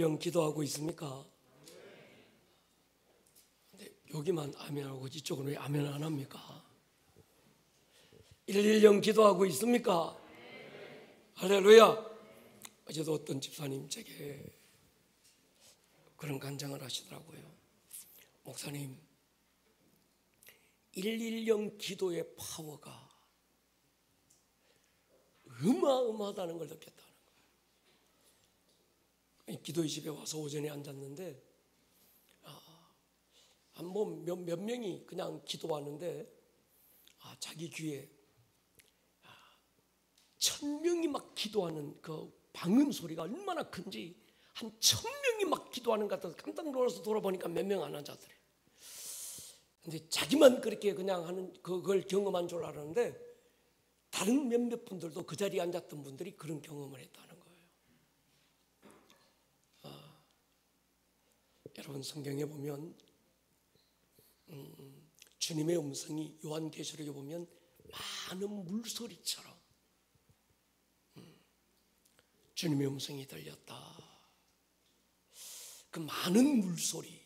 111령 기도하고 있습니까? 근데 여기만 아멘하고 이쪽은 왜 아멘 안 합니까? 111령 기도하고 있습니까? 할렐루야. 어제도 어떤 집사님 제게 그런 간증을 하시더라고요. 목사님, 110 기도의 파워가 어마어마하다는 걸 느꼈다는 거예요. 기도의 집에 와서 오전에 앉았는데 몇 명이 그냥 기도하는데 자기 귀에 1000명이 막 기도하는 그 방음 소리가 얼마나 큰지 한 1000명이 막 기도하는 것 같아서 깜짝 놀라서 돌아보니까 몇 명 안 앉았더래. 근데 자기만 그렇게 그냥 하는 그걸 경험한 줄 알았는데 다른 몇몇 분들도 그 자리에 앉았던 분들이 그런 경험을 했다는 거예요. 여러분, 성경에 보면 주님의 음성이 요한계시록에 보면 많은 물소리처럼 주님의 음성이 들렸다. 그 많은 물소리,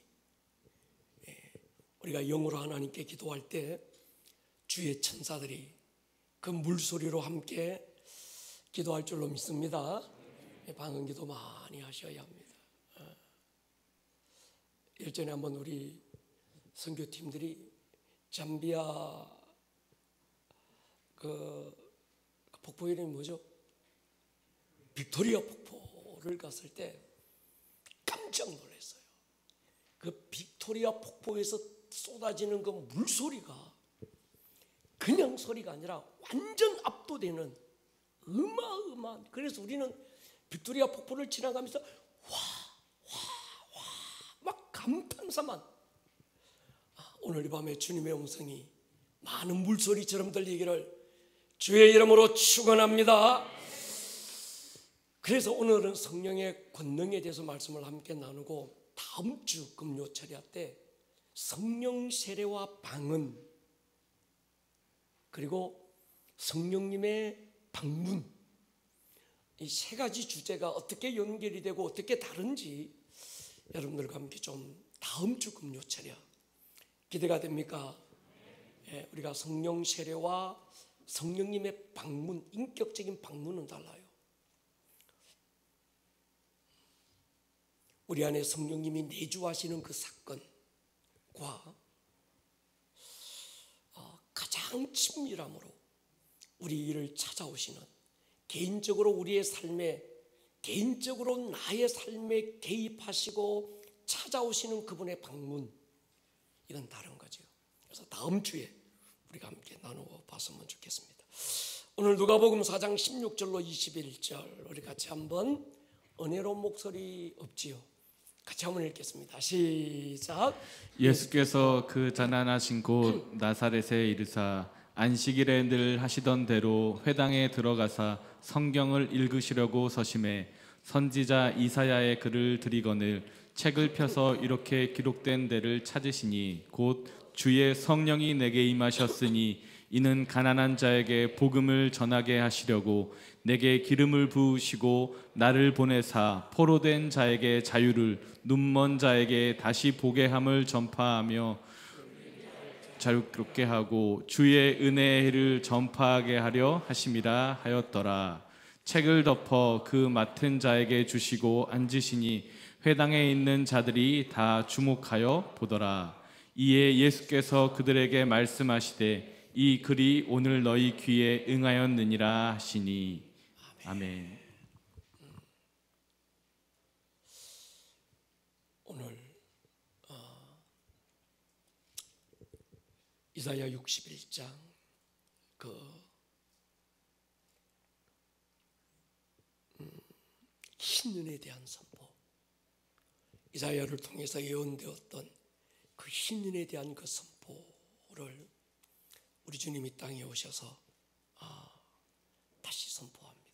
우리가 영으로 하나님께 기도할 때 주의 천사들이 그 물소리로 함께 기도할 줄로 믿습니다. 방언기도 많이 하셔야 합니다. 일전에 한번 우리 선교팀들이 잠비아 그 폭포 이름이 뭐죠? 빅토리아 폭포를 갔을 때 깜짝 놀랐어요. 그 빅토리아 폭포에서 쏟아지는 그 물소리가 그냥 소리가 아니라 완전 압도되는 어마어마한. 그래서 우리는 빅토리아 폭포를 지나가면서 막 감탄사만. 오늘 이 밤에 주님의 음성이 많은 물소리처럼 들리기를 주의 이름으로 축원합니다. 그래서 오늘은 성령의 권능에 대해서 말씀을 함께 나누고, 다음 주 금요 철야 때 성령 세례와 방언, 그리고 성령님의 방문, 이 세 가지 주제가 어떻게 연결이 되고 어떻게 다른지 여러분들과 함께 좀 다음 주 금요 철야 기대가 됩니까? 우리가 성령 세례와 성령님의 방문, 인격적인 방문은 달라요. 우리 안에 성령님이 내주하시는 그 사건과 가장 친밀함으로 우리 일을 찾아오시는, 개인적으로 우리의 삶에, 개인적으로 나의 삶에 개입하시고 찾아오시는 그분의 방문, 이건 다른 거죠. 그래서 다음 주에 우리가 함께 나누어 봤으면 좋겠습니다. 오늘 누가복음 4장 16절로 21절 우리 같이 한번, 은혜로운 목소리 없지요? 같이 한번 읽겠습니다. 시작. 예수께서 그 가난하신 곳 나사렛에 이르사 안식일에 늘 하시던 대로 회당에 들어가사 성경을 읽으시려고 서심해 선지자 이사야의 글을 들이거늘 책을 펴서 이렇게 기록된 데를 찾으시니 곧 주의 성령이 내게 임하셨으니 이는 가난한 자에게 복음을 전하게 하시려고 내게 기름을 부으시고 나를 보내사 포로된 자에게 자유를, 눈먼 자에게 다시 보게 함을 전파하며 자유롭게 하고 주의 은혜의 해를 전파하게 하려 하심이라 하였더라. 책을 덮어 그 맡은 자에게 주시고 앉으시니 회당에 있는 자들이 다 주목하여 보더라. 이에 예수께서 그들에게 말씀하시되 이 글이 오늘 너희 귀에 응하였느니라 하시니. 아멘. 오늘 이사야 61장 흰눈에 대한 선포, 이사야를 통해서 예언되었던 그 흰눈에 대한 그 선포를 우리 주님이 땅에 오셔서 다시 선포합니다.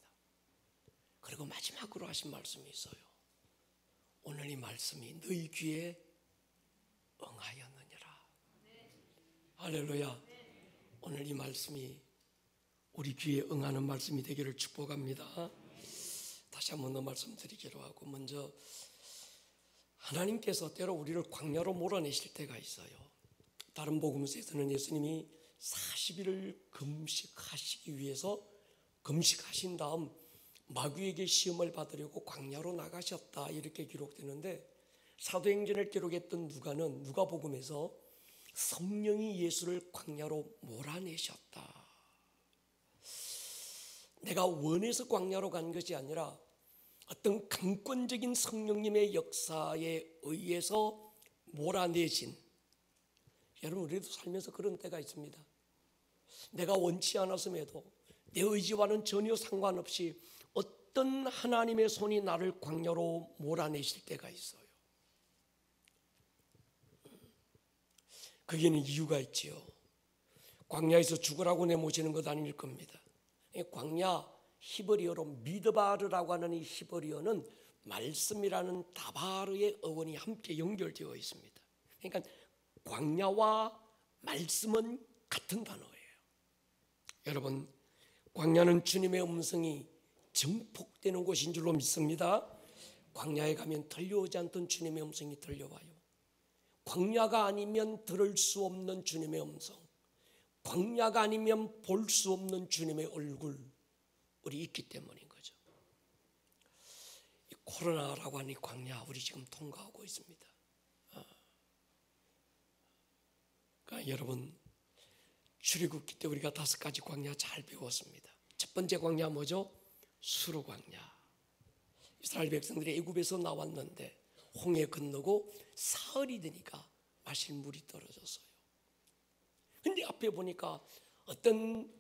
그리고 마지막으로 하신 말씀이 있어요. 오늘 이 말씀이 너희 귀에 응하였느니라. 할렐루야. 오늘 이 말씀이 우리 귀에 응하는 말씀이 되기를 축복합니다. 다시 한번 더 말씀드리기로 하고, 먼저 하나님께서 때로 우리를 광야로 몰아내실 때가 있어요. 다른 복음서에서는 예수님이 40일을 금식하시기 위해서 금식하신 다음 마귀에게 시험을 받으려고 광야로 나가셨다 이렇게 기록되는데, 사도행전을 기록했던 누가복음에서 성령이 예수를 광야로 몰아내셨다. 내가 원해서 광야로 간 것이 아니라 어떤 강권적인 성령님의 역사에 의해서 몰아내신. 여러분, 우리도 살면서 그런 때가 있습니다. 내가 원치 않았음에도 내 의지와는 전혀 상관없이 어떤 하나님의 손이 나를 광야로 몰아내실 때가 있어요. 거기에는 이유가 있지요. 광야에서 죽으라고 내모시는 것 아닐 겁니다. 광야 히브리어로 미드바르라고 하는 이 히브리어는 말씀이라는 다바르의 어원이 함께 연결되어 있습니다. 그러니까 광야와 말씀은 같은 단어예요. 여러분, 광야는 주님의 음성이 증폭되는 곳인 줄로 믿습니다. 광야에 가면 들려오지 않던 주님의 음성이 들려와요. 광야가 아니면 들을 수 없는 주님의 음성, 광야가 아니면 볼 수 없는 주님의 얼굴, 우리 있기 때문인 거죠. 이 코로나라고 하는 이 광야 우리 지금 통과하고 있습니다. 그러니까 여러분, 출애굽기 때 우리가 5가지 광야 잘 배웠습니다. 첫 번째 광야 뭐죠? 수르 광야. 이스라엘 백성들이 애굽에서 나왔는데 홍해 건너고 사흘이 되니까 마실 물이 떨어졌어요. 근데 앞에 보니까 어떤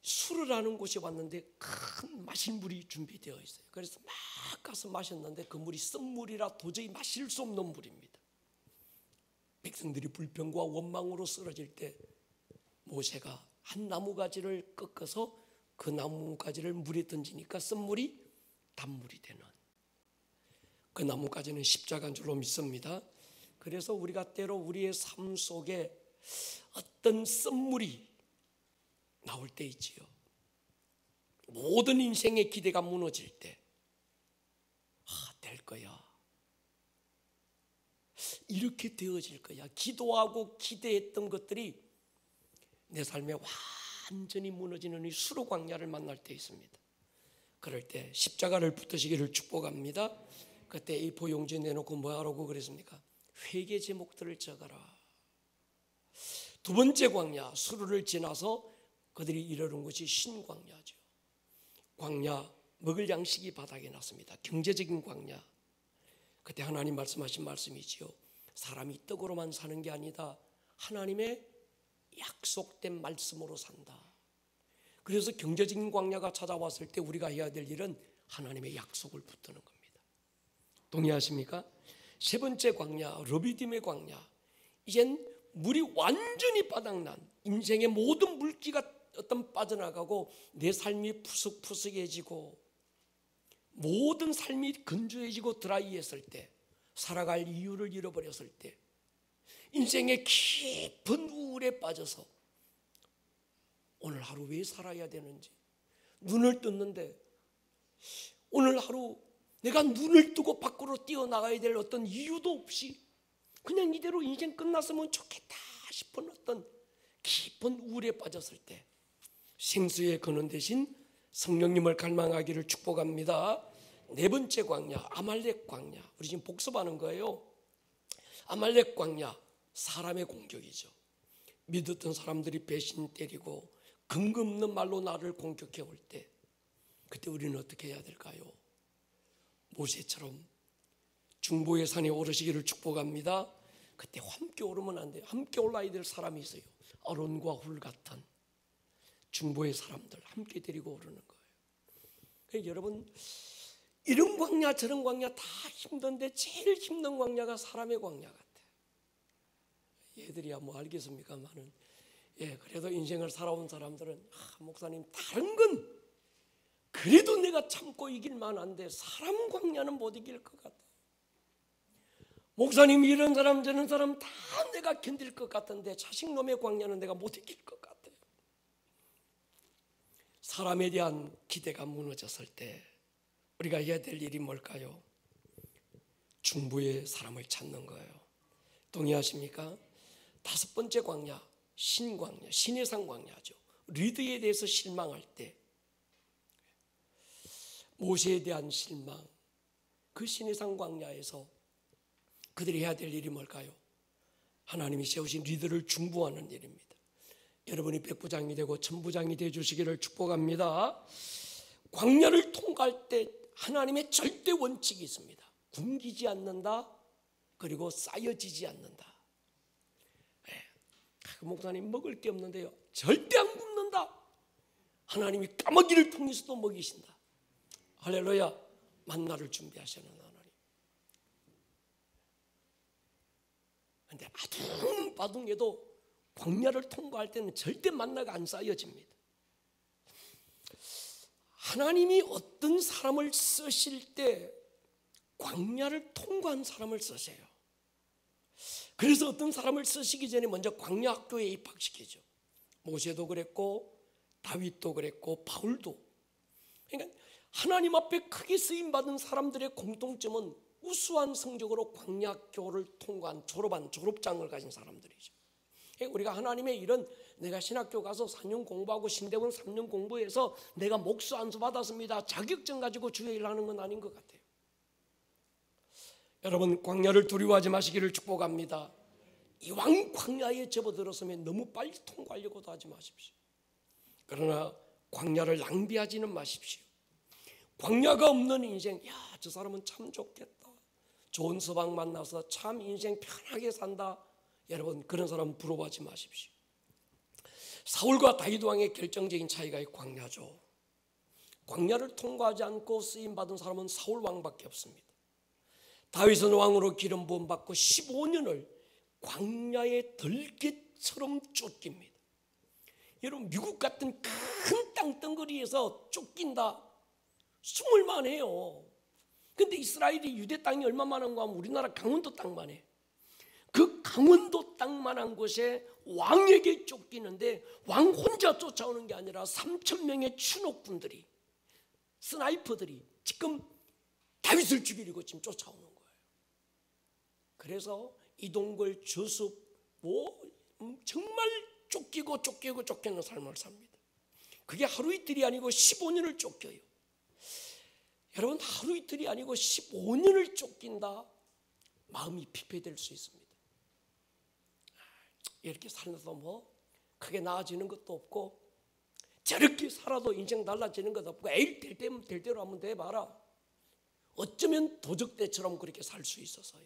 수르라는 곳에 왔는데 큰 마실 물이 준비되어 있어요. 그래서 막 가서 마셨는데 그 물이 쓴물이라 도저히 마실 수 없는 물입니다. 백성들이 불평과 원망으로 쓰러질 때 모세가 한 나무가지를 꺾어서 그 나무가지를 물에 던지니까 쓴물이 단물이 되는, 그 나무가지는 십자가인 줄로 믿습니다. 그래서 우리가 때로 우리의 삶 속에 어떤 쓴물이 나올 때 있지요. 모든 인생의 기대가 무너질 때, 될 거야, 이렇게 되어질 거야, 기도하고 기대했던 것들이 내 삶에 완전히 무너지는 이 수르 광야를 만날 때 있습니다. 그럴 때 십자가를 붙드시기를 축복합니다. 그때 A4 용지 내놓고 뭐 하라고 그랬습니까? 회개 제목들을 적어라. 두 번째 광야, 수르를 지나서 그들이 이르는 것이 신광야죠. 광야, 먹을 양식이 바닥에 났습니다. 경제적인 광야. 그때 하나님 말씀하신 말씀이지요. 사람이 떡으로만 사는 게 아니다, 하나님의 약속된 말씀으로 산다. 그래서 경제적인 광야가 찾아왔을 때 우리가 해야 될 일은 하나님의 약속을 붙드는 겁니다. 동의하십니까? 세 번째 광야, 르비딤의 광야. 이젠 물이 완전히 바닥난, 인생의 모든 물기가 빠져나가고 내 삶이 푸석푸석해지고 모든 삶이 건조해지고 드라이했을 때, 살아갈 이유를 잃어버렸을 때, 인생의 깊은 우울에 빠져서 오늘 하루 왜 살아야 되는지, 눈을 떴는데 오늘 하루 내가 눈을 뜨고 밖으로 뛰어나가야 될 어떤 이유도 없이 그냥 이대로 인생 끝났으면 좋겠다 싶은 어떤 깊은 우울에 빠졌을 때, 생수의 근원 대신 성령님을 갈망하기를 축복합니다. 네 번째 광야, 아말렉 광야. 우리 지금 복습하는 거예요. 아말렉 광야, 사람의 공격이죠. 믿었던 사람들이 배신 때리고 근거 없는 말로 나를 공격해 올 때, 그때 우리는 어떻게 해야 될까요? 모세처럼 중보의 산에 오르시기를 축복합니다. 그때 함께 오르면 안 돼요. 함께 올라야 될 사람이 있어요. 아론과 훌 같은 중보의 사람들 함께 데리고 오르는 거예요. 그러니까 여러분, 이런 광야 저런 광야 다 힘든데 제일 힘든 광야가 사람의 광야 같아요. 얘들이야 뭐 알겠습니까만은, 그래도 인생을 살아온 사람들은 목사님 다른 건 그래도 내가 참고 이길 만한데 사람 광야는 못 이길 것 같아요. 목사님 이런 사람 저런 사람 다 내가 견딜 것 같은데 자식놈의 광야는 내가 못 이길 것 같아요. 사람에 대한 기대가 무너졌을 때 우리가 해야 될 일이 뭘까요? 중부의 사람을 찾는 거예요. 동의하십니까? 다섯 번째 광야, 신광야, 신의 산 광야죠. 리드에 대해서 실망할 때 모세에 대한 실망, 그 신의 산 광야에서 그들이 해야 될 일이 뭘까요? 하나님이 세우신 리더를 중보하는 일입니다. 여러분이 백부장이 되고 천부장이 되어 주시기를 축복합니다. 광야를 통과할 때 하나님의 절대 원칙이 있습니다. 굶기지 않는다, 그리고 쌓여지지 않는다. 목사님 먹을 게 없는데요, 절대 안 굶는다. 하나님이 까마귀를 통해서도 먹이신다. 할렐루야. 만나를 준비하시는 하나님. 그런데 아둥바둥해도 광야를 통과할 때는 절대 만나가 안 쌓여집니다. 하나님이 어떤 사람을 쓰실 때 광야를 통과한 사람을 쓰세요. 그래서 어떤 사람을 쓰시기 전에 먼저 광야 학교에 입학시키죠. 모세도 그랬고 다윗도 그랬고 바울도. 그러니까 하나님 앞에 크게 쓰임받은 사람들의 공통점은 우수한 성적으로 광야 학교를 통과한 졸업장을 가진 사람들이죠. 그러니까 우리가 하나님의 일은 내가 신학교 가서 4년 공부하고 신대원 3년 공부해서 내가 목수 안수 받았습니다, 자격증 가지고 주의 일을 하는 건 아닌 것 같아요. 여러분, 광야를 두려워하지 마시기를 축복합니다. 이왕 광야에 접어들었으면 너무 빨리 통과하려고도 하지 마십시오. 그러나 광야를 낭비하지는 마십시오. 광야가 없는 인생, 저 사람은 참 좋겠다, 좋은 서방 만나서 참 인생 편하게 산다. 여러분, 그런 사람 부러워하지 마십시오. 사울과 다윗 왕의 결정적인 차이가 이 광야죠. 광야를 통과하지 않고 쓰임받은 사람은 사울 왕밖에 없습니다. 다윗은 왕으로 기름 부음 받고 15년을 광야의 들개처럼 쫓깁니다. 여러분, 미국 같은 큰 땅덩어리에서 쫓긴다, 숨을 만해요. 근데 이스라엘이 유대 땅이 얼마만한 거 하면 우리나라 강원도 땅만 해. 그 강원도 땅만한 곳에 왕에게 쫓기는데 왕 혼자 쫓아오는 게 아니라 3,000명의 추녹군들이, 스나이퍼들이 지금 다윗을 죽이려고 지금 쫓아오는 거예요. 그래서 이동걸, 저습, 정말 쫓기는 삶을 삽니다. 그게 하루 이틀이 아니고 15년을 쫓겨요. 여러분, 하루 이틀이 아니고 15년을 쫓긴다, 마음이 피폐될 수 있습니다. 이렇게 살아서 크게 나아지는 것도 없고, 저렇게 살아도 인생 달라지는 것도 없고, 에이 될 때면 될 대로 한번 돼봐라. 어쩌면 도적대처럼 그렇게 살 수 있어서요.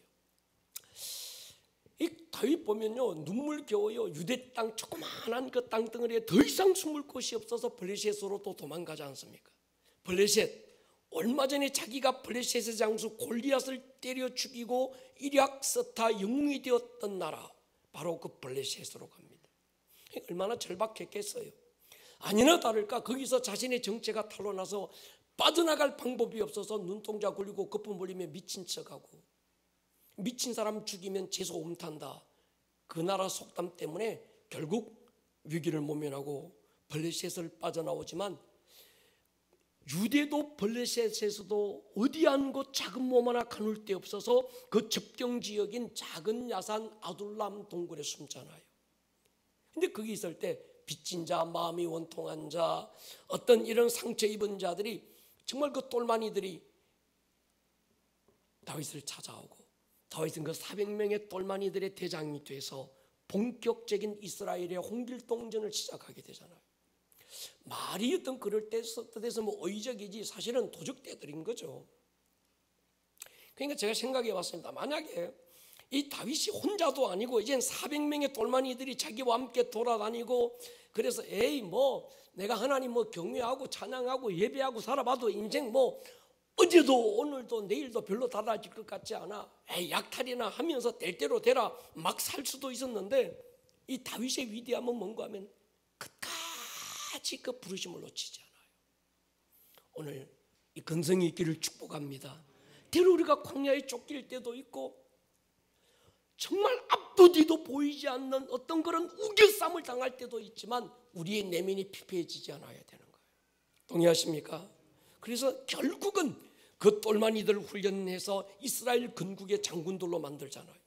이 다윗 보면요, 눈물겨워요. 유대 땅 조그마한 그 땅덩어리에 더 이상 숨을 곳이 없어서 블레셋으로 또 도망가지 않습니까? 블레셋, 얼마 전에 자기가 블레셋의 장수 골리앗을 때려 죽이고 이략 스타 영웅이 되었던 나라, 바로 그 블레셋으로 갑니다. 얼마나 절박했겠어요. 아니나 다를까 거기서 자신의 정체가 탄로나서 빠져나갈 방법이 없어서 눈동자 굴리고 거품 올리며 미친 척하고, 미친 사람 죽이면 재수 옴탄다, 그 나라 속담 때문에 결국 위기를 모면하고 블레셋을 빠져나오지만, 유대도 블레셋에서도 어디 한 곳 작은 몸 하나 가눌 데 없어서 그 접경지역인 작은 야산 아둘람 동굴에 숨잖아요. 근데 거기 있을 때 빚진 자, 마음이 원통한 자, 어떤 이런 상처 입은 자들이, 정말 그 똘마니들이 다윗을 찾아오고, 다윗은 그 400명의 똘마니들의 대장이 돼서 본격적인 이스라엘의 홍길동전을 시작하게 되잖아요. 말이 어떤 그럴 때 뜻에서 의적이지 사실은 도적대들인 거죠. 그러니까 제가 생각해 봤습니다. 만약에 이 다윗이 혼자도 아니고 이젠 400명의 돌마니들이 자기와 함께 돌아다니고, 그래서 내가 하나님 경외하고 찬양하고 예배하고 살아봐도 인생 어제도 오늘도 내일도 별로 달라질 것 같지 않아, 약탈이나 하면서 될 대로 되라 막 살 수도 있었는데, 이 다윗의 위대함은 뭔가 하면 끝까지 그 부르심을 놓치지 않아요. 오늘 이 근성이 있기를 축복합니다. 때로 우리가 광야에 쫓길 때도 있고, 정말 앞도 뒤도 보이지 않는 어떤 그런 우겨쌈을 당할 때도 있지만 우리의 내면이 피폐해지지 않아야 되는 거예요. 동의하십니까? 그래서 결국은 그 똘마니들 훈련해서 이스라엘 건국의 장군들로 만들잖아요.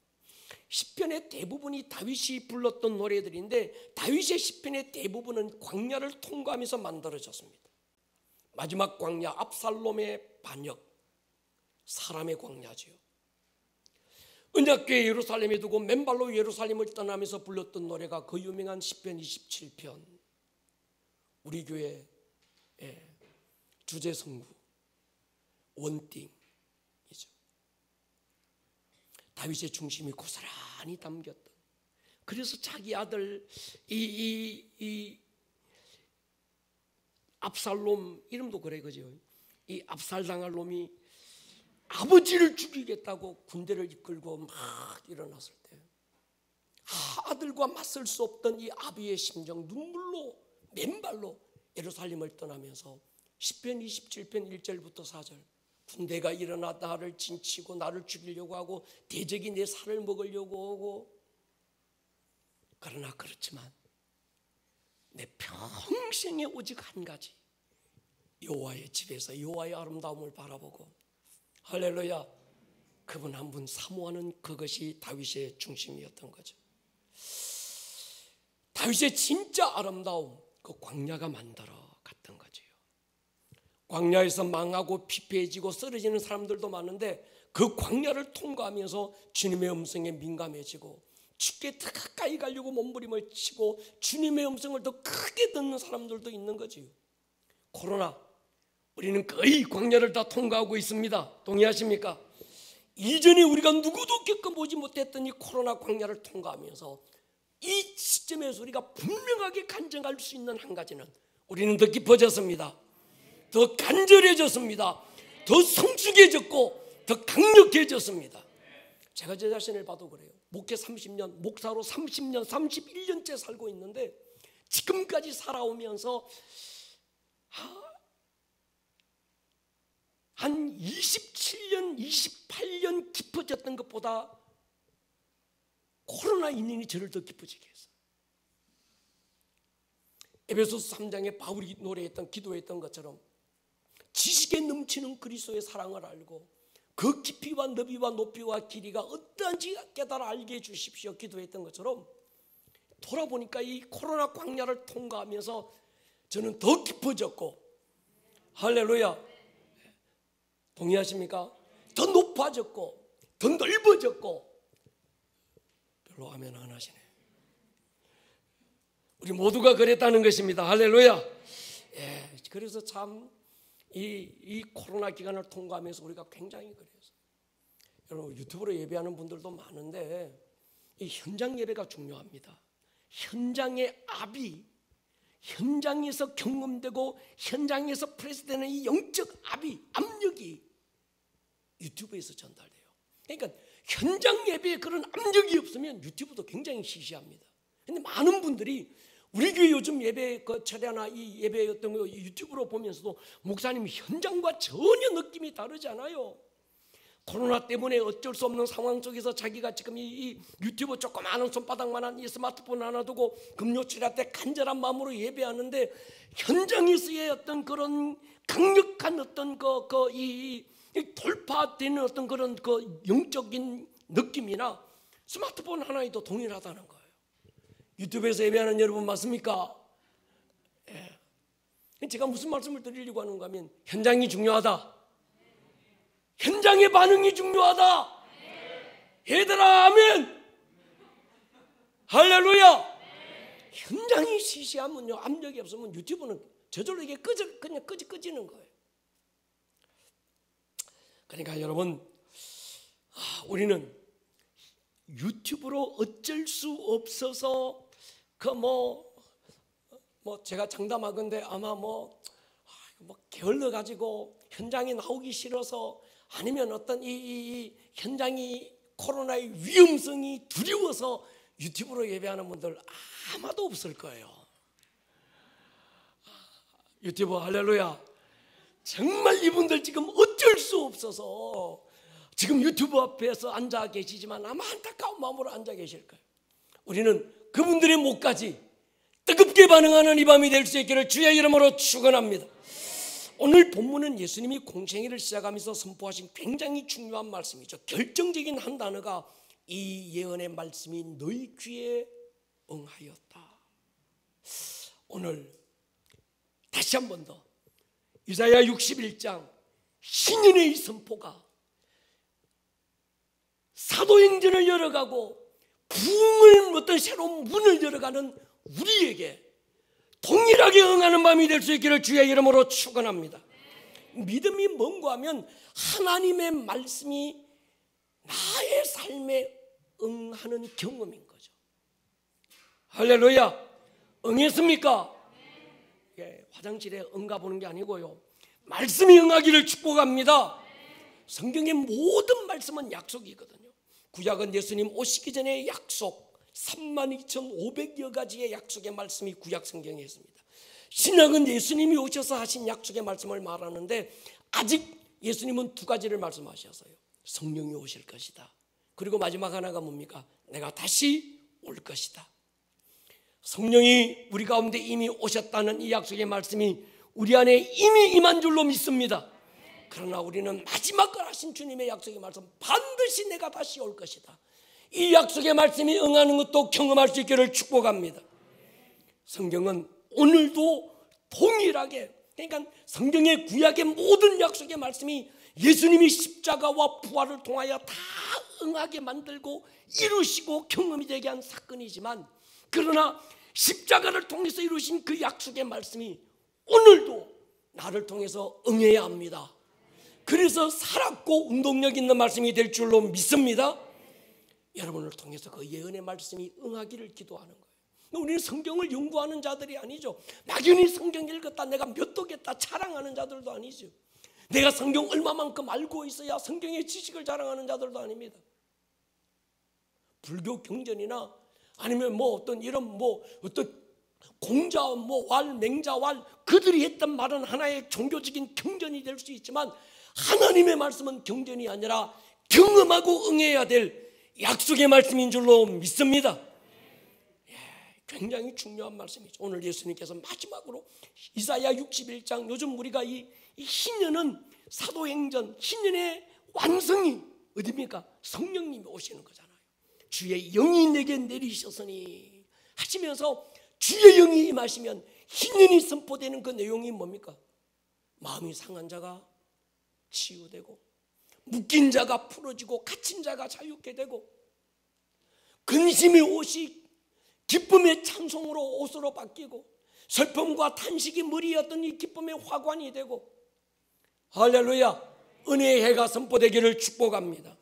시편의 대부분이 다윗이 불렀던 노래들인데 다윗의 시편의 대부분은 광야를 통과하면서 만들어졌습니다. 마지막 광야 압살롬의 반역, 사람의 광야지요. 언약궤 예루살렘에 두고 맨발로 예루살렘을 떠나면서 불렀던 노래가 그 유명한 시편 27편, 우리 교회 주제성구 원띵이죠. 다윗의 중심이 고스란히 담겼던, 그래서 자기 아들 이 압살롬, 이름도 그래, 그죠? 이 압살당할 놈이 아버지를 죽이겠다고 군대를 이끌고 막 일어났을 때 아들과 맞설 수 없던 이 아비의 심정, 눈물로 맨발로 예루살렘을 떠나면서 시편 27편 1절부터 4절, 군대가 일어나 나를 진치고 나를 죽이려고 하고 대적이 내 살을 먹으려고 하고, 그러나 그렇지만 내 평생에 오직 한 가지, 여호와의 집에서 여호와의 아름다움을 바라보고, 할렐루야, 그분 한 분 사모하는 그것이 다윗의 중심이었던 거죠. 다윗의 진짜 아름다움, 그 광야가 만들어 갔던 거죠. 광야에서 망하고 피폐해지고 쓰러지는 사람들도 많은데 그 광야를 통과하면서 주님의 음성에 민감해지고 주께 더 가까이 가려고 몸부림을 치고 주님의 음성을 더 크게 듣는 사람들도 있는 거지요. 코로나, 우리는 거의 광야를 다 통과하고 있습니다. 동의하십니까? 이전에 우리가 누구도 겪어보지 못했던 이 코로나 광야를 통과하면서 이 시점에서 우리가 분명하게 간증할 수 있는 한 가지는, 우리는 더 깊어졌습니다. 더 간절해졌습니다. 더 성숙해졌고 더 강력해졌습니다. 제가 제 자신을 봐도 그래요. 목회 30년, 목사로 30년, 31년째 살고 있는데 지금까지 살아오면서 한 27년, 28년 깊어졌던 것보다 코로나 인연이 저를 더 깊어지게 했어요. 에베소서 3장에 바울이 노래했던, 기도했던 것처럼 지식에 넘치는 그리스도의 사랑을 알고 그 깊이와 너비와 높이와 길이가 어떠한지 깨달아 알게 해주십시오 기도했던 것처럼, 돌아보니까 이 코로나 광야를 통과하면서 저는 더 깊어졌고, 할렐루야, 동의하십니까? 더 높아졌고 더 넓어졌고. 별로 아멘 안 하시네. 우리 모두가 그랬다는 것입니다. 할렐루야. 예, 그래서 참 이 코로나 기간을 통과하면서 우리가 굉장히 그랬어요. 여러분, 유튜브로 예배하는 분들도 많은데 이 현장 예배가 중요합니다. 현장의 압이, 현장에서 경험되고 현장에서 프레스되는 이 영적 압이, 압력이 유튜브에서 전달돼요. 그러니까 현장 예배에 그런 압력이 없으면 유튜브도 굉장히 시시합니다. 그런데 많은 분들이 우리 교회 요즘 예배 철야나 이 예배였던 거 유튜브로 보면서도 목사님 현장과 전혀 느낌이 다르잖아요. 코로나 때문에 어쩔 수 없는 상황 속에서 자기가 지금 이 유튜브 조그마한 손바닥만한 이 스마트폰 하나 두고 금요 철야 때 간절한 마음으로 예배하는데, 현장에서의 어떤 그런 강력한 어떤 이 돌파되는 어떤 그런 그 영적인 느낌이나 스마트폰 하나에도 동일하다는 거예요. 유튜브에서 예배하는 여러분 맞습니까? 예. 제가 무슨 말씀을 드리려고 하는가 하면, 현장이 중요하다. 현장의 반응이 중요하다. 얘들아, 아멘. 할렐루야. 현장이 시시하면요, 압력이 없으면 유튜브는 저절로 이게 그냥 꺼지는 거예요. 그러니까 여러분, 우리는 유튜브로 어쩔 수 없어서 제가 장담하건대 아마 게을러 가지고 현장에 나오기 싫어서, 아니면 어떤 이 현장이 코로나의 위험성이 두려워서 유튜브로 예배하는 분들 아마도 없을 거예요. 유튜브 할렐루야. 정말 이분들 지금 어쩔 수 없어서 지금 유튜브 앞에서 앉아 계시지만 아마 안타까운 마음으로 앉아 계실 거예요. 우리는 그분들의 목까지 뜨겁게 반응하는 이 밤이 될 수 있기를 주의 이름으로 축원합니다. 오늘 본문은 예수님이 공생애를 시작하면서 선포하신 굉장히 중요한 말씀이죠. 결정적인 한 단어가 이 예언의 말씀이 너희 귀에 응하였다. 오늘 다시 한 번 더 이사야 61장 신년의 이 선포가 사도행전을 열어가고 부흥을 어떤 새로운 문을 열어가는 우리에게 동일하게 응하는 마음이 될 수 있기를 주의 이름으로 축원합니다. 믿음이 뭔가 하면 하나님의 말씀이 나의 삶에 응하는 경험인 거죠. 할렐루야. 응했습니까? 화장실에 응가 보는 게 아니고요, 말씀이 응하기를 축복합니다. 성경의 모든 말씀은 약속이거든요. 구약은 예수님 오시기 전에 약속 32,500여 가지의 약속의 말씀이 구약 성경에 있습니다. 신약은 예수님이 오셔서 하신 약속의 말씀을 말하는데 아직 예수님은 두 가지를 말씀하셨어요. 성령이 오실 것이다. 그리고 마지막 하나가 뭡니까? 내가 다시 올 것이다. 성령이 우리 가운데 이미 오셨다는 이 약속의 말씀이 우리 안에 이미 임한 줄로 믿습니다. 그러나 우리는 마지막 걸 하신 주님의 약속의 말씀, 반드시 내가 다시 올 것이다, 이 약속의 말씀이 응하는 것도 경험할 수 있기를 축복합니다. 성경은 오늘도 동일하게, 그러니까 성경의 구약의 모든 약속의 말씀이 예수님이 십자가와 부활을 통하여 다 응하게 만들고 이루시고 경험이 되게 한 사건이지만, 그러나 십자가를 통해서 이루신 그 약속의 말씀이 오늘도 나를 통해서 응해야 합니다. 그래서 살았고 운동력 있는 말씀이 될 줄로 믿습니다. 여러분을 통해서 그 예언의 말씀이 응하기를 기도하는 거예요. 우리는 성경을 연구하는 자들이 아니죠. 막연히 성경 읽었다 내가 몇 도겠다 자랑하는 자들도 아니죠. 내가 성경 얼마만큼 알고 있어야 성경의 지식을 자랑하는 자들도 아닙니다. 불교 경전이나 아니면 어떤 이런 어떤 공자, 왈, 맹자왈, 그들이 했던 말은 하나의 종교적인 경전이 될 수 있지만 하나님의 말씀은 경전이 아니라 경험하고 응해야 될 약속의 말씀인 줄로 믿습니다. 굉장히 중요한 말씀이죠. 오늘 예수님께서 마지막으로 이사야 61장, 요즘 우리가 이 희년은 사도행전 희년의 완성이 어디입니까? 성령님이 오시는 거잖아요. 주의 영이 내게 내리셨으니 하시면서 주의 영이 임하시면 희년이 선포되는 그 내용이 뭡니까? 마음이 상한 자가 치유되고, 묶인 자가 풀어지고, 갇힌 자가 자유케 되고, 근심의 옷이 기쁨의 찬송으로 옷으로 바뀌고, 슬픔과 탄식이 머리였던 이 기쁨의 화관이 되고, 할렐루야, 은혜의 해가 선포되기를 축복합니다.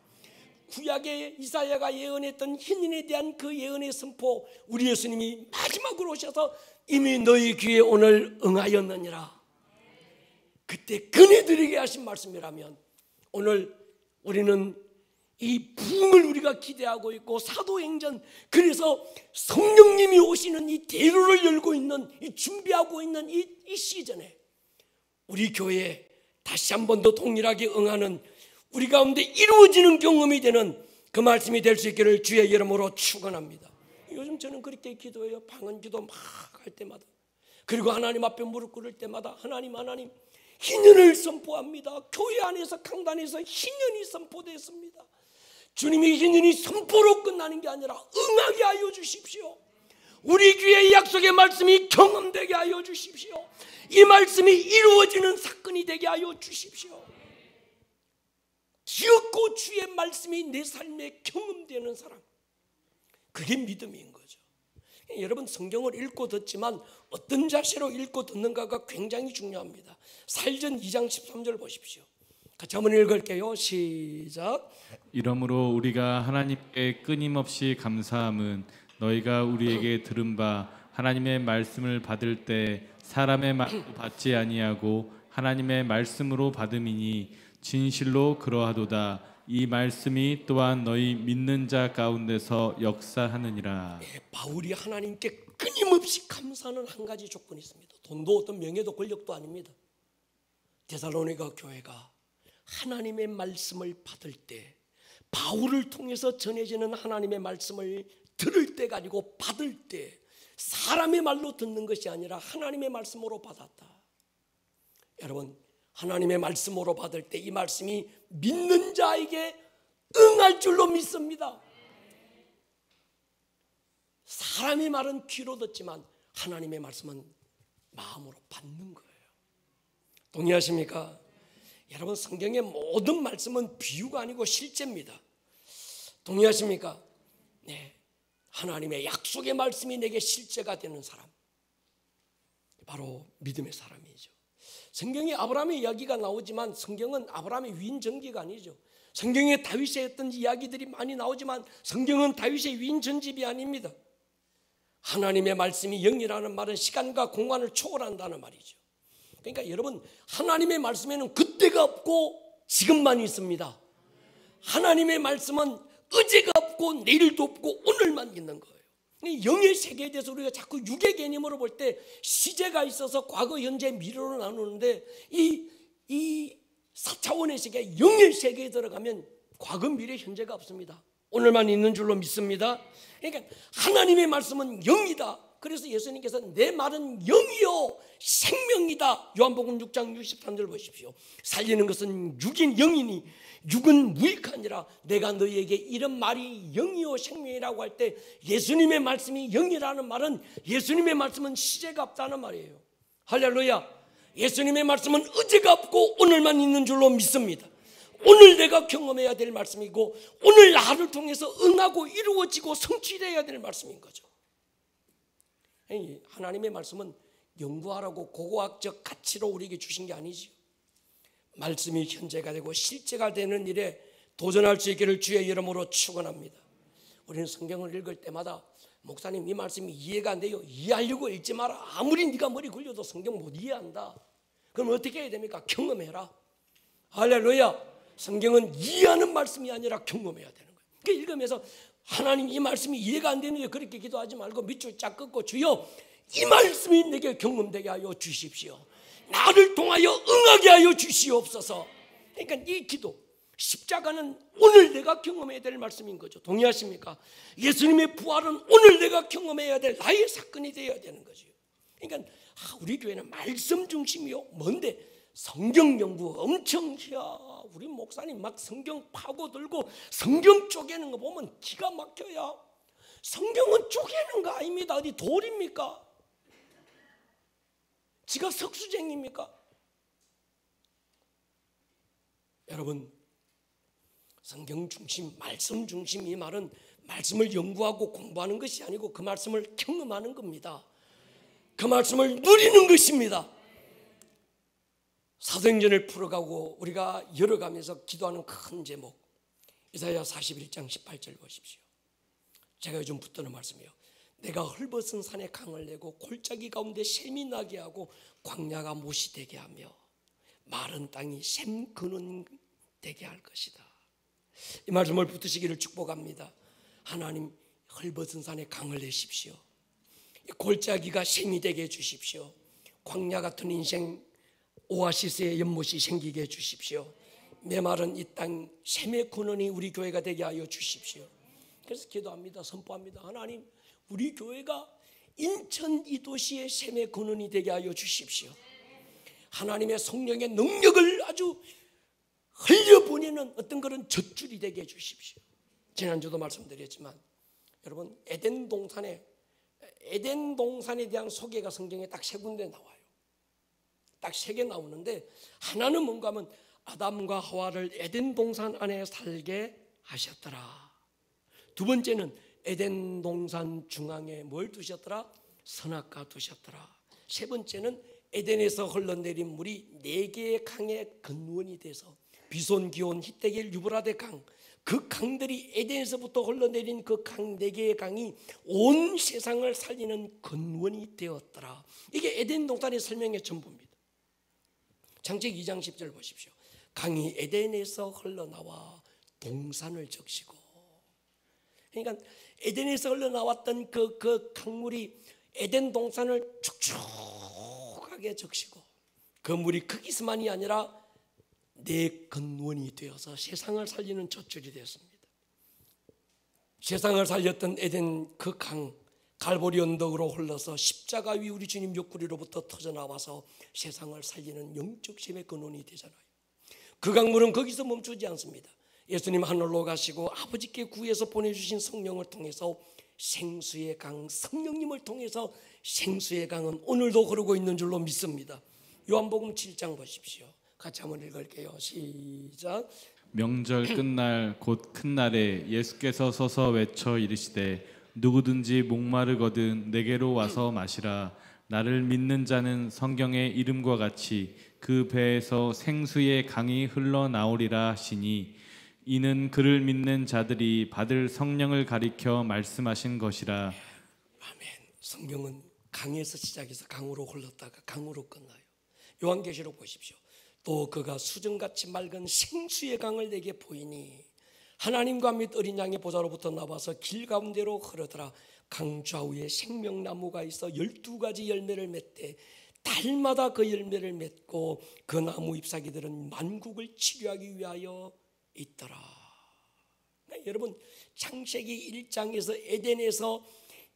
구약의 이사야가 예언했던 희년에 대한 그 예언의 선포, 우리 예수님이 마지막으로 오셔서 이미 너희 귀에 오늘 응하였느니라. 그때 그네들에게 하신 말씀이라면 오늘 우리는 이 부흥을 우리가 기대하고 있고, 사도행전, 그래서 성령님이 오시는 이 대로를 열고 있는, 이 준비하고 있는 이 시즌에 우리 교회에 다시 한 번 더 동일하게 응하는, 우리 가운데 이루어지는 경험이 되는 그 말씀이 될 수 있기를 주의 이름으로 축원합니다. 요즘 저는 그렇게 기도해요. 방언 기도 막 할 때마다, 그리고 하나님 앞에 무릎 꿇을 때마다 하나님 희년을 선포합니다. 교회 안에서 강단에서 희년이 선포됐습니다. 주님이 희년이 선포로 끝나는 게 아니라 응하게 하여 주십시오. 우리 귀에 약속의 말씀이 경험되게 하여 주십시오. 이 말씀이 이루어지는 사건이 되게 하여 주십시오. 기었고 주의 말씀이 내 삶에 경험되는 사람, 그게 믿음인 거죠. 여러분, 성경을 읽고 듣지만 어떤 자세로 읽고 듣는가가 굉장히 중요합니다. 사일전 2장 13절 보십시오. 같이 한번 읽을게요. 시작. 이러므로 우리가 하나님께 끊임없이 감사함은 너희가 우리에게 들은 바 하나님의 말씀을 받을 때 사람의 말로 받지 아니하고 하나님의 말씀으로 받음이니 진실로 그러하도다. 이 말씀이 또한 너희 믿는 자 가운데서 역사하느니라. 바울이 하나님께 끊임없이 감사하는 한 가지 조건이 있습니다. 돈도 어떤 명예도 권력도 아닙니다. 데살로니가 교회가 하나님의 말씀을 받을 때, 바울을 통해서 전해지는 하나님의 말씀을 들을 때가 아니고 받을 때 사람의 말로 듣는 것이 아니라 하나님의 말씀으로 받았다. 여러분, 하나님의 말씀으로 받을 때 이 말씀이 믿는 자에게 응할 줄로 믿습니다. 사람의 말은 귀로 듣지만 하나님의 말씀은 마음으로 받는 거예요. 동의하십니까? 여러분, 성경의 모든 말씀은 비유가 아니고 실제입니다. 동의하십니까? 네. 하나님의 약속의 말씀이 내게 실제가 되는 사람, 바로 믿음의 사람이죠. 성경에 아브라함의 이야기가 나오지만 성경은 아브라함의 위인전기가 아니죠. 성경에 다윗의 했던 이야기들이 많이 나오지만 성경은 다윗의 위인전집이 아닙니다. 하나님의 말씀이 영이라는 말은 시간과 공간을 초월한다는 말이죠. 그러니까 여러분, 하나님의 말씀에는 그때가 없고 지금만 있습니다. 하나님의 말씀은 어제가 없고 내일도 없고 오늘만 있는 거예요. 영의 세계에 대해서 우리가 자꾸 육의 개념으로 볼 때 시제가 있어서 과거, 현재, 미래로 나누는데 이 4차원의 세계, 영의 세계에 들어가면 과거, 미래, 현재가 없습니다. 오늘만 있는 줄로 믿습니다. 그러니까 하나님의 말씀은 영이다. 그래서 예수님께서 내 말은 영이요 생명이다. 요한복음 6장 63절 보십시오. 살리는 것은 육인 영이니 육은 무익하니라. 내가 너희에게 이런 말이 영이요 생명이라고 할 때 예수님의 말씀이 영이라는 말은 예수님의 말씀은 시제가 없다는 말이에요. 할렐루야. 예수님의 말씀은 어제가 없고 오늘만 있는 줄로 믿습니다. 오늘 내가 경험해야 될 말씀이고 오늘 나를 통해서 응하고 이루어지고 성취되어야 될 말씀인 거죠. 하나님의 말씀은 연구하라고 고고학적 가치로 우리에게 주신 게 아니지요. 말씀이 현재가 되고 실제가 되는 일에 도전할 수 있기를 주의 이름으로 축원합니다. 우리는 성경을 읽을 때마다 목사님 이 말씀이 이해가 안 돼요. 이해하려고 읽지 마라. 아무리 네가 머리 굴려도 성경 못 이해한다. 그럼 어떻게 해야 됩니까? 경험해라. 할렐루야. 성경은 이해하는 말씀이 아니라 경험해야 되는 거예요. 그러니까 읽으면서 하나님 이 말씀이 이해가 안 되는데 그렇게 기도하지 말고 밑줄 쫙 긋고 주여 이 말씀이 내게 경험되게 하여 주십시오. 나를 통하여 응하게 하여 주시옵소서. 그러니까 이 기도, 십자가는 오늘 내가 경험해야 될 말씀인 거죠. 동의하십니까? 예수님의 부활은 오늘 내가 경험해야 될 나의 사건이 되어야 되는 거죠. 그러니까 우리 교회는 말씀 중심이요. 뭔데? 성경 연구 엄청 해야. 우리 목사님 막 성경 파고들고 성경 쪼개는 거 보면 기가 막혀요. 성경은 쪼개는 거 아닙니다. 어디 돌입니까? 지가 석수쟁입니까? 여러분, 성경 중심, 말씀 중심 이 말은 말씀을 연구하고 공부하는 것이 아니고 그 말씀을 경험하는 겁니다. 그 말씀을 누리는 것입니다. 사도행전을 풀어가고 우리가 열어가면서 기도하는 큰 제목, 이사야 41장 18절 보십시오. 제가 요즘 붙드는 말씀이에요. 내가 헐벗은 산에 강을 내고 골짜기 가운데 샘이 나게 하고 광야가 못이 되게 하며 마른 땅이 샘 근원 되게 할 것이다. 이 말씀을 붙드시기를 축복합니다. 하나님, 헐벗은 산에 강을 내십시오. 골짜기가 샘이 되게 해주십시오. 광야 같은 인생 오아시스의 연못이 생기게 해주십시오. 메마른 이 땅 샘의 근원이 우리 교회가 되게 하여 주십시오. 그래서 기도합니다. 선포합니다. 하나님, 우리 교회가 인천 이 도시의 샘의 근원이 되게 하여 주십시오. 하나님의 성령의 능력을 아주 흘려보내는 어떤 그런 젖줄이 되게 해주십시오. 지난주도 말씀드렸지만 여러분, 에덴 동산에 대한 소개가 성경에 딱 세 군데 나와요. 딱 세 개 나오는데 하나는 뭔가 하면 아담과 하와를 에덴 동산 안에 살게 하셨더라. 두 번째는 에덴 동산 중앙에 뭘 두셨더라? 선악과 두셨더라. 세 번째는 에덴에서 흘러내린 물이 네 개의 강의 근원이 돼서 비손, 기온, 히데길, 유브라데 강, 그 강들이 에덴에서부터 흘러내린 그 강 네 개의 강이 온 세상을 살리는 근원이 되었더라. 이게 에덴 동산의 설명의 전부입니다. 창세기 2장 10절 보십시오. 강이 에덴에서 흘러나와 동산을 적시고, 그러니까 에덴에서 흘러나왔던 그 강물이 에덴 동산을 축축하게 적시고 그 물이 거기서만이 아니라 내 근원이 되어서 세상을 살리는 젖줄이 되었습니다. 세상을 살렸던 에덴 그 강, 갈보리 언덕으로 흘러서 십자가 위 우리 주님 옆구리로부터 터져나와서 세상을 살리는 영적 힘의 근원이 되잖아요. 그 강물은 거기서 멈추지 않습니다. 예수님 하늘로 가시고 아버지께 구해서 보내주신 성령을 통해서 생수의 강, 성령님을 통해서 생수의 강은 오늘도 흐르고 있는 줄로 믿습니다. 요한복음 7장 보십시오. 같이 한번 읽을게요. 시작. 명절 끝날 곧 큰 날에 예수께서 서서 외쳐 이르시되 누구든지 목마르거든 내게로 와서 마시라. 나를 믿는 자는 성경의 이름과 같이 그 배에서 생수의 강이 흘러나오리라 하시니 이는 그를 믿는 자들이 받을 성령을 가리켜 말씀하신 것이라. 아멘. 성경은 강에서 시작해서 강으로 흘렀다가 강으로 끝나요. 요한계시록 보십시오. 또 그가 수정같이 맑은 생수의 강을 내게 보이니 하나님과 및 어린 양의 보좌로부터 나와서 길 가운데로 흐르더라. 강 좌우에 생명나무가 있어 12가지 열매를 맺되 달마다 그 열매를 맺고 그 나무 잎사귀들은 만국을 치료하기 위하여 있더라. 여러분, 창세기 1장에서 에덴에서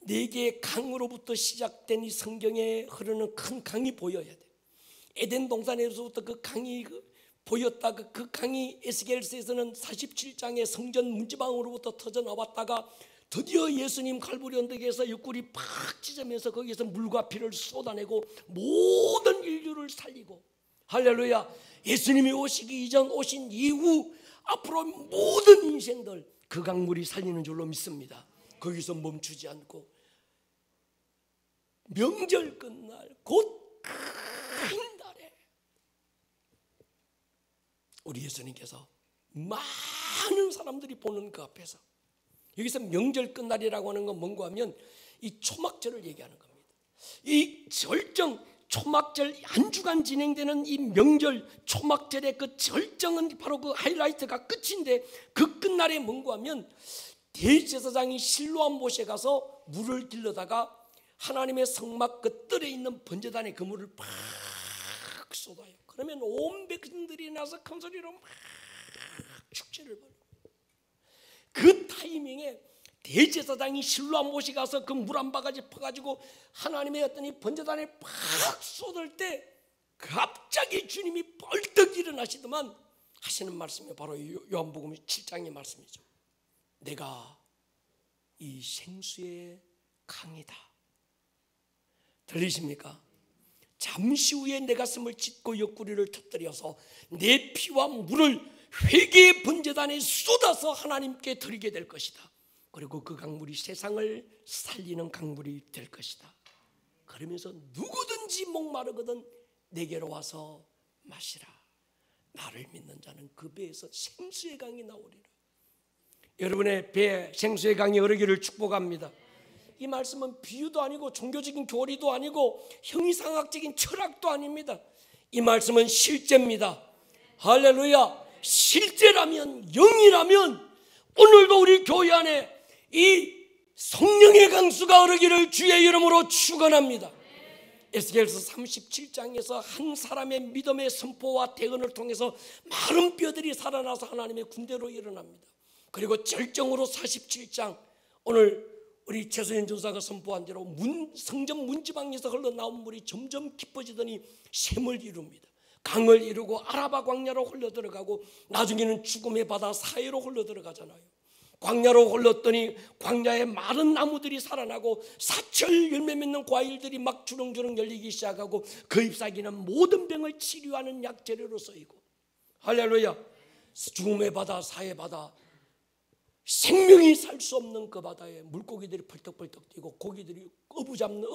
4개의 강으로부터 시작된 이 성경에 흐르는 큰 강이 보여야 돼. 에덴 동산에서부터 그 강이 보였다가 그 강이 에스겔서에서는 47장의 성전 문지방으로부터 터져 나왔다가 드디어 예수님 갈보리 언덕에서 옆구리 팍 찢으면서 거기서 물과 피를 쏟아내고 모든 인류를 살리고, 할렐루야, 예수님이 오시기 이전 오신 이후 앞으로 모든 인생들 그 강물이 살리는 줄로 믿습니다. 거기서 멈추지 않고 명절 끝날 곧 큰 날에 우리 예수님께서 많은 사람들이 보는 그 앞에서, 여기서 명절 끝날이라고 하는 건 뭔가 하면 이 초막절을 얘기하는 겁니다. 이 절정 초막절 한 주간 진행되는 이 명절 초막절의 그 절정은 바로 그 하이라이트가 끝인데, 그 끝날에 뭔가 하면 대제사장이 실로암 못에 가서 물을 길러다가 하나님의 성막 그 뜰에 있는 번제단에 그 물을 팍 쏟아요. 그러면 온 백성들이 나서 큰 소리로 막 축제를 벌여요. 그 타이밍에 대제사장이 실로암 못에 가서 그 물 한 바가지 퍼가지고 하나님의 어떤 이 번제단에 팍 쏟을 때 갑자기 주님이 벌떡 일어나시더만 하시는 말씀이 바로 요한복음 7장의 말씀이죠. 내가 이 생수의 강이다. 들리십니까? 잠시 후에 내 가슴을 찢고 옆구리를 터뜨려서 내 피와 물을 회개의 번제단에 쏟아서 하나님께 드리게 될 것이다. 그리고 그 강물이 세상을 살리는 강물이 될 것이다. 그러면서 누구든지 목마르거든 내게로 와서 마시라. 나를 믿는 자는 그 배에서 생수의 강이 나오리라. 여러분의 배에 생수의 강이 흐르기를 축복합니다. 이 말씀은 비유도 아니고 종교적인 교리도 아니고 형이상학적인 철학도 아닙니다. 이 말씀은 실제입니다. 할렐루야. 실제라면, 영이라면 오늘도 우리 교회 안에 이 성령의 강수가 흐르기를 주의 이름으로 축원합니다. 에스겔서 37장에서 한 사람의 믿음의 선포와 대언을 통해서 마른 뼈들이 살아나서 하나님의 군대로 일어납니다. 그리고 절정으로 47장, 오늘 우리 최소연 전사가 선포한 대로 성전 문지방에서 흘러나온 물이 점점 깊어지더니 샘을 이룹니다. 강을 이루고 아라바 광야로 흘러들어가고 나중에는 죽음의 바다 사이로 흘러들어가잖아요. 광야로 흘렀더니 광야에 마른 나무들이 살아나고 사철 열매 맺는 과일들이 막 주렁주렁 열리기 시작하고 그 잎사귀는 모든 병을 치료하는 약재료로 쓰이고, 할렐루야. 죽음의 바다, 사의 바다, 생명이 살 수 없는 그 바다에 물고기들이 펄떡펄떡 뛰고 고기들이 고기 잡는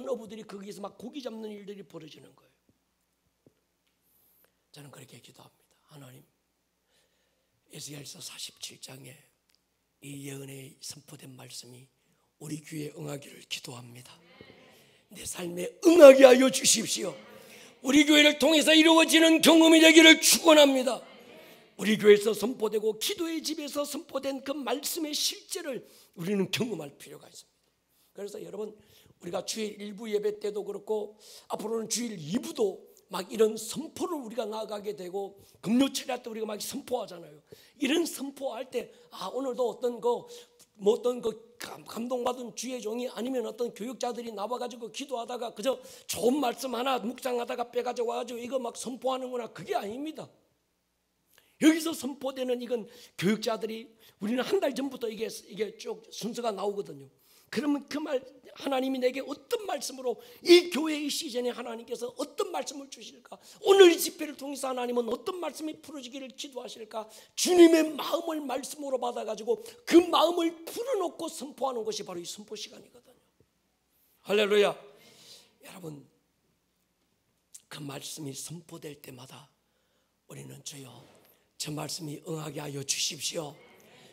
어부들이 거기서 막 고기 잡는 일들이 벌어지는 거예요. 저는 그렇게 기도합니다. 하나님, 에스겔서 47장에 이 예언에 선포된 말씀이 우리 귀에 응하기를 기도합니다. 내 삶에 응하게 하여 주십시오. 우리 교회를 통해서 이루어지는 경험이 되기를 축원합니다. 우리 교회에서 선포되고 기도의 집에서 선포된 그 말씀의 실제를 우리는 경험할 필요가 있습니다. 그래서 여러분, 우리가 주일 1부 예배 때도 그렇고 앞으로는 주일 2부도 막 이런 선포를 우리가 나아가게 되고, 금요철에 때 우리가 막 선포하잖아요. 이런 선포할 때 오늘도 어떤 거 뭐 어떤 그 감동받은 주의 종이 아니면 어떤 교육자들이 나와가지고 기도하다가 그저 좋은 말씀 하나 묵상하다가 빼가지고 와가지고 이거 막 선포하는구나, 그게 아닙니다. 여기서 선포되는 이건 교육자들이, 우리는 한 달 전부터 이게 쭉 순서가 나오거든요. 그러면 그 말, 하나님이 내게 어떤 말씀으로 이 교회의 시즌에 하나님께서 어떤 말씀을 주실까, 오늘 이 집회를 통해서 하나님은 어떤 말씀이 풀어지기를 기도하실까, 주님의 마음을 말씀으로 받아가지고 그 마음을 풀어놓고 선포하는 것이 바로 이 선포 시간이거든요. 할렐루야. 여러분, 그 말씀이 선포될 때마다 우리는 주여 저 말씀이 응하게 하여 주십시오,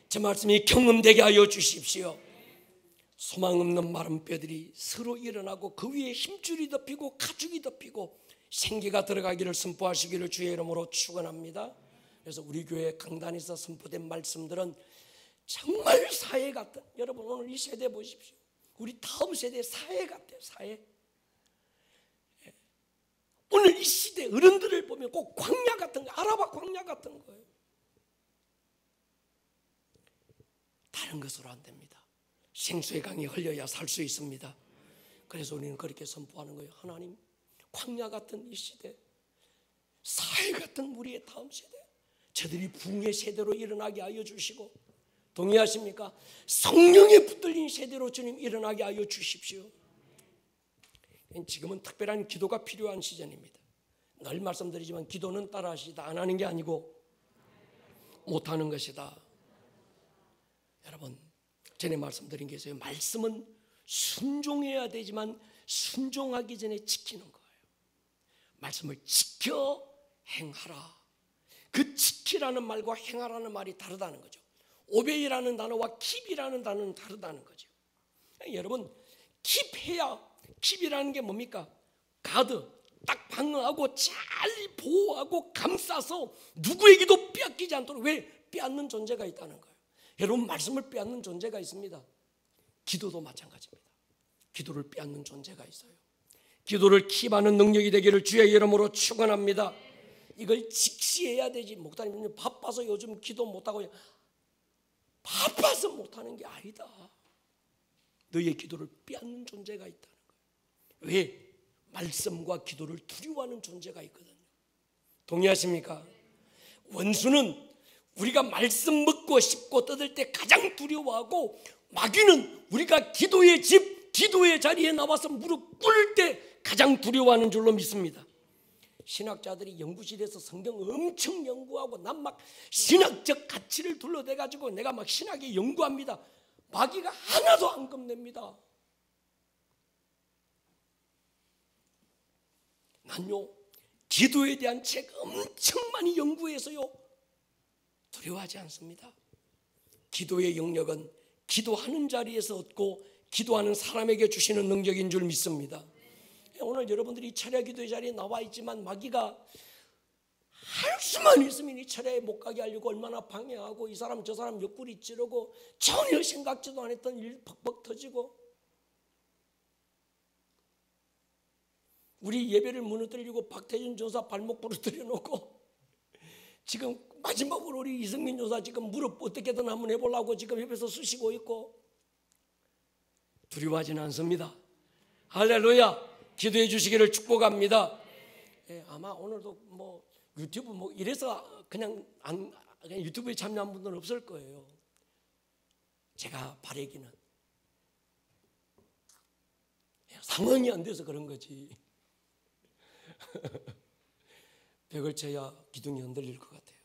저 말씀이 경험되게 하여 주십시오. 소망 없는 마른 뼈들이 서로 일어나고 그 위에 힘줄이 덮이고 가죽이 덮이고 생기가 들어가기를 선포하시기를 주의 이름으로 축원합니다. 그래서 우리 교회 강단에서 선포된 말씀들은 정말 사회 같은, 여러분 오늘 이 세대 보십시오. 우리 다음 세대 사회 같아요. 사회. 오늘 이 시대 어른들을 보면 꼭 광야 같은 거, 아라바 광야 같은 거예요. 다른 것으로 안 됩니다. 생수의 강이 흘려야 살 수 있습니다. 그래서 우리는 그렇게 선포하는 거예요. 하나님, 광야 같은 이 시대, 사회 같은 우리의 다음 세대, 저들이 부흥의 세대로 일어나게 하여 주시고, 동의하십니까? 성령에 붙들린 세대로 주님 일어나게 하여 주십시오. 지금은 특별한 기도가 필요한 시즌입니다. 늘 말씀드리지만 기도는 따라하시다, 안 하는 게 아니고 못하는 것이다. 여러분, 전에 말씀드린 게 있어요. 말씀은 순종해야 되지만 순종하기 전에 지키는 거예요. 말씀을 지켜 행하라. 그 지키라는 말과 행하라는 말이 다르다는 거죠. 오베이라는 단어와 킵이라는 단어는 다르다는 거죠. 여러분, 킵해야, 킵이라는 게 뭡니까? 가드, 딱 방어하고 잘 보호하고 감싸서 누구에게도 빼앗기지 않도록, 왜? 빼앗는 존재가 있다는 거예요. 여러분, 말씀을 빼앗는 존재가 있습니다. 기도도 마찬가지입니다. 기도를 빼앗는 존재가 있어요. 기도를 킵하는 능력이 되기를 주의 이름으로 축원합니다. 이걸 직시해야 되지. 목사님 바빠서 요즘 기도 못하고, 바빠서 못하는 게 아니다. 너희의 기도를 빼앗는 존재가 있다는 거예요. 왜? 말씀과 기도를 두려워하는 존재가 있거든요. 동의하십니까? 원수는 우리가 말씀 먹고 씹고 뜯을 때 가장 두려워하고, 마귀는 우리가 기도의 집, 기도의 자리에 나와서 무릎 꿇을 때 가장 두려워하는 줄로 믿습니다. 신학자들이 연구실에서 성경 엄청 연구하고, 난 막 신학적 가치를 둘러대가지고 내가 막 신학에 연구합니다. 마귀가 하나도 안 겁냅니다. 난요, 기도에 대한 책 엄청 많이 연구해서요, 두려워하지 않습니다. 기도의 영역은 기도하는 자리에서 얻고 기도하는 사람에게 주시는 능력인 줄 믿습니다. 오늘 여러분들이 철야 기도의 자리에 나와 있지만 마귀가 할 수만 있으면 이 철야에 못 가게 하려고 얼마나 방해하고, 이 사람 저 사람 옆구리 찌르고 전혀 생각지도 안 했던 일 벅벅 터지고, 우리 예배를 무너뜨리고 박태준 전사 발목 부러뜨려 놓고, 지금 마지막으로 우리 이승민 전사 지금 무릎 어떻게든 한번 해보려고 지금 옆에서 쑤시고 있고, 두려워하지는 않습니다. 할렐루야. 기도해 주시기를 축복합니다. 아마 오늘도 뭐 유튜브 뭐 이래서 그냥 유튜브에 참여한 분들은 없을 거예요. 제가 바라기는 상황이 안 돼서 그런 거지. 벽을 쳐야 기둥이 흔들릴 것 같아요.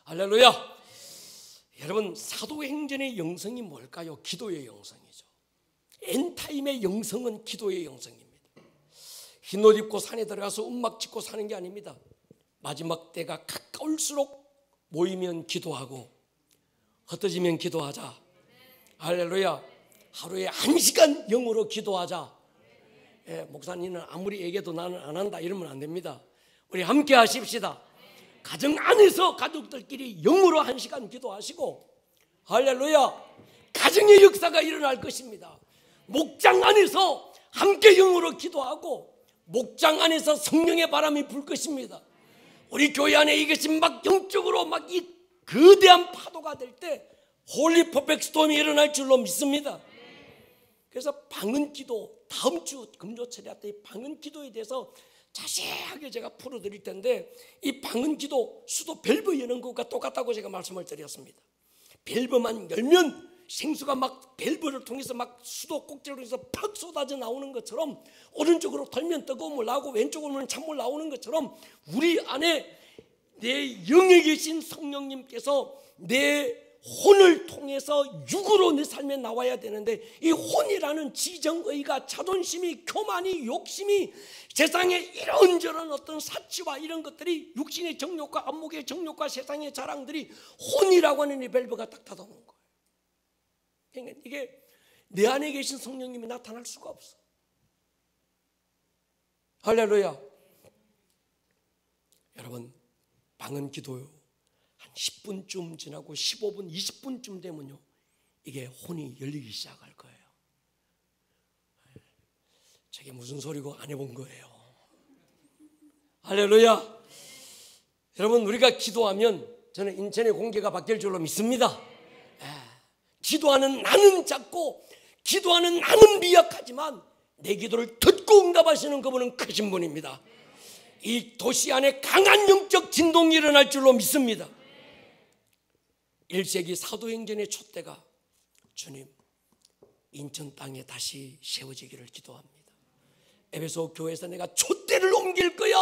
할렐루야. 여러분, 사도행전의 영성이 뭘까요? 기도의 영성이죠. 엔타임의 영성은 기도의 영성입니다. 흰옷 입고 산에 들어가서 음악 짓고 사는 게 아닙니다. 마지막 때가 가까울수록 모이면 기도하고 흩어지면 기도하자. 할렐루야. 하루에 1시간 영으로 기도하자. 목사님은 아무리 얘기해도 나는 안 한다 이러면 안 됩니다. 우리 함께 하십시다. 가정 안에서 가족들끼리 영으로 1시간 기도하시고, 할렐루야, 가정의 역사가 일어날 것입니다. 목장 안에서 함께 영으로 기도하고 목장 안에서 성령의 바람이 불 것입니다. 우리 교회 안에 이것이 막 영적으로 막 이 거대한 파도가 될 때 홀리 퍼펙트 스톰이 일어날 줄로 믿습니다. 그래서 방언기도 다음 주 금요철에 때 방언기도에 대해서 자세하게 제가 풀어드릴 텐데, 이 방언기도 수도 밸브 여는 것과 똑같다고 제가 말씀을 드렸습니다. 밸브만 열면 생수가 막 밸브를 통해서 막 수도 꼭지를 통해서 팍 쏟아져 나오는 것처럼, 오른쪽으로 돌면 뜨거운 물 나오고 왼쪽으로 돌면 찬물 나오는 것처럼, 우리 안에 내 영에 계신 성령님께서 내 혼을 통해서 육으로 내 삶에 나와야 되는데, 이 혼이라는 지정의가 자존심이, 교만이, 욕심이, 세상에 이런저런 어떤 사치와 이런 것들이, 육신의 정욕과 안목의 정욕과 세상의 자랑들이 혼이라고 하는 이 밸브가 딱 닫아놓은 거예요. 그러니까 이게 내 안에 계신 성령님이 나타날 수가 없어. 할렐루야. 여러분, 방언 기도요, 한 10분쯤 지나고 15분, 20분쯤 되면요, 이게 혼이 열리기 시작할 거예요. 저게 무슨 소리고 안 해본 거예요. 할렐루야. 여러분, 우리가 기도하면 저는 인천의 공기가 바뀔 줄로 믿습니다. 기도하는 나는 작고 기도하는 나는 미약하지만 내 기도를 듣고 응답하시는 그분은 크신 분입니다. 이 도시 안에 강한 영적 진동이 일어날 줄로 믿습니다. 1세기 사도행전의 촛대가 주님, 인천 땅에 다시 세워지기를 기도합니다. 에베소 교회에서 내가 촛대를 옮길 거야,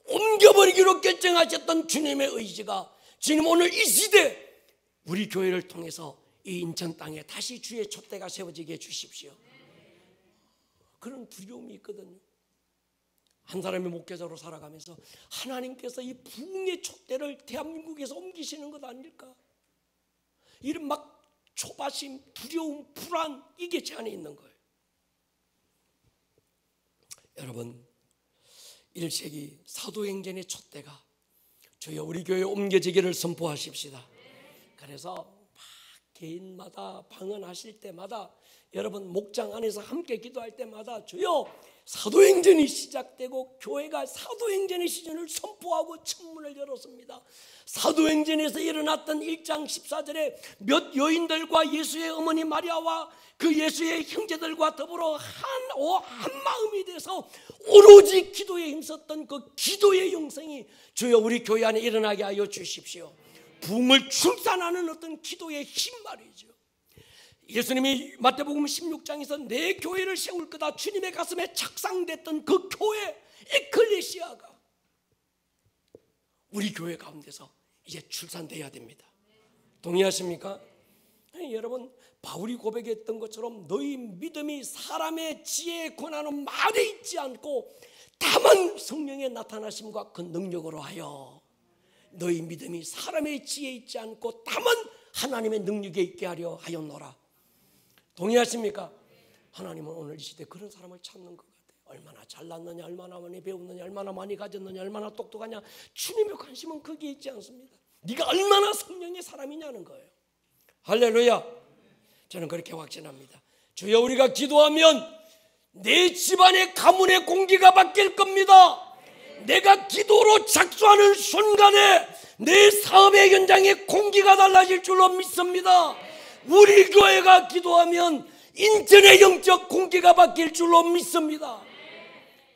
옮겨버리기로 결정하셨던 주님의 의지가 주님 오늘 이 시대 우리 교회를 통해서 이 인천 땅에 다시 주의 촛대가 세워지게 해주십시오. 그런 두려움이 있거든요. 한 사람의 목회자로 살아가면서 하나님께서 이 부흥의 촛대를 대한민국에서 옮기시는 것 아닐까? 이런 막 초바심, 두려움, 불안, 이게 제 안에 있는 거예요. 여러분, 1세기 사도행전의 촛대가 주여 우리 교회에 옮겨지기를 선포하십시다. 그래서 막 개인마다 방언하실 때마다, 여러분 목장 안에서 함께 기도할 때마다 주여 사도행전이 시작되고 교회가 사도행전의 시즌을 선포하고 천문을 열었습니다. 사도행전에서 일어났던 1장 14절에 몇 여인들과 예수의 어머니 마리아와 그 예수의 형제들과 더불어 한 마음이 돼서 오로지 기도에 힘썼던 그 기도의 영성이 주여 우리 교회 안에 일어나게 하여 주십시오. 부흥을 출산하는 어떤 기도의 힘 말이죠. 예수님이 마태복음 16장에서 내 교회를 세울 거다 주님의 가슴에 착상됐던 그 교회 에클레시아가 우리 교회 가운데서 이제 출산돼야 됩니다. 동의하십니까? 여러분, 바울이 고백했던 것처럼 너희 믿음이 사람의 지혜의 권한은 말에 있지 않고 다만 성령의 나타나심과 그 능력으로 하여, 너희 믿음이 사람의 지혜에 있지 않고 다만 하나님의 능력에 있게 하려 하였노라. 동의하십니까? 하나님은 오늘 이 시대에 그런 사람을 찾는 것 같아요. 얼마나 잘났느냐, 얼마나 많이 배웠느냐, 얼마나 많이 가졌느냐, 얼마나 똑똑하냐, 주님의 관심은 거기에 있지 않습니다. 네가 얼마나 성령의 사람이냐는 거예요. 할렐루야. 저는 그렇게 확신합니다. 주여, 우리가 기도하면 내 집안의 가문의 공기가 바뀔 겁니다. 내가 기도로 작수하는 순간에 내 사업의 현장의 공기가 달라질 줄로 믿습니다. 우리 교회가 기도하면 인천의 영적 공기가 바뀔 줄로 믿습니다.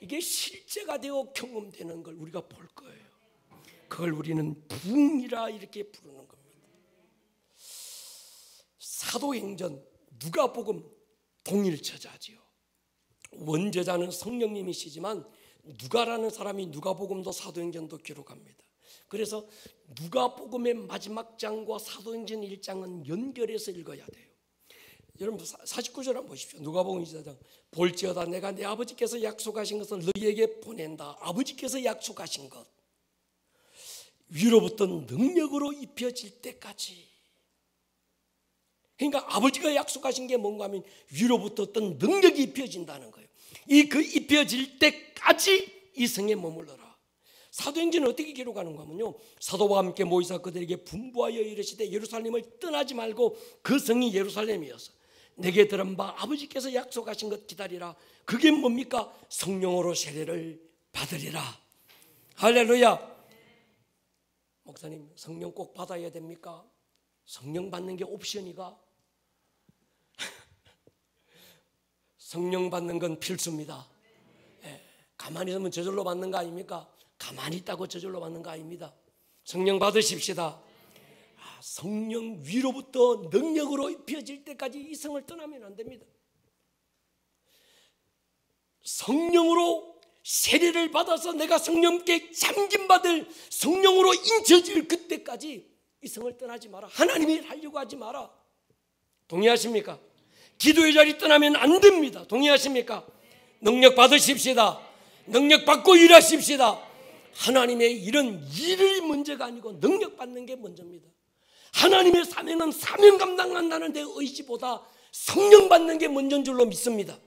이게 실제가 되어 경험되는 걸 우리가 볼 거예요. 그걸 우리는 부흥이라 이렇게 부르는 겁니다. 사도행전, 누가복음 동일저자지요. 원저자는 성령님이시지만 누가라는 사람이 누가복음도 사도행전도 기록합니다. 그래서 누가복음의 마지막 장과 사도행전 1장은 연결해서 읽어야 돼요. 여러분 49절 한번 보십시오. 누가복음 24장. 볼지어다 내가 내 아버지께서 약속하신 것을 너희에게 보낸다. 아버지께서 약속하신 것 위로부터 능력으로 입혀질 때까지. 그러니까 아버지가 약속하신 게 뭔가 하면 위로부터 어떤 능력이 입혀진다는 거예요. 이 그 입혀질 때까지 이 성에 머물러라. 사도행전은 어떻게 기록하는가 하면요, 사도와 함께 모이사 그들에게 분부하여 이르시되 예루살렘을 떠나지 말고 그 성이 예루살렘이어서 내게 들은 바 아버지께서 약속하신 것 기다리라. 그게 뭡니까? 성령으로 세례를 받으리라. 할렐루야. 목사님, 성령 꼭 받아야 됩니까? 성령 받는 게 옵션이가 성령 받는 건 필수입니다. 가만히 있으면 저절로 받는 거 아닙니까? 가만히 있다고 저절로 받는 거 아닙니다. 성령 받으십시다. 성령 위로부터 능력으로 입혀질 때까지 이 성을 떠나면 안 됩니다. 성령으로 세례를 받아서 내가 성령께 잠김받을 성령으로 인쳐질 그때까지 이 성을 떠나지 마라. 하나님이 하려고 하지 마라. 동의하십니까? 기도의 자리 떠나면 안 됩니다. 동의하십니까? 능력 받으십시다. 능력 받고 일하십시다. 하나님의 일은 일이 문제가 아니고 능력 받는 게 먼저입니다. 하나님의 사명은 사명 감당한다는 데 의지보다 성령 받는 게 먼저인 줄로 믿습니다.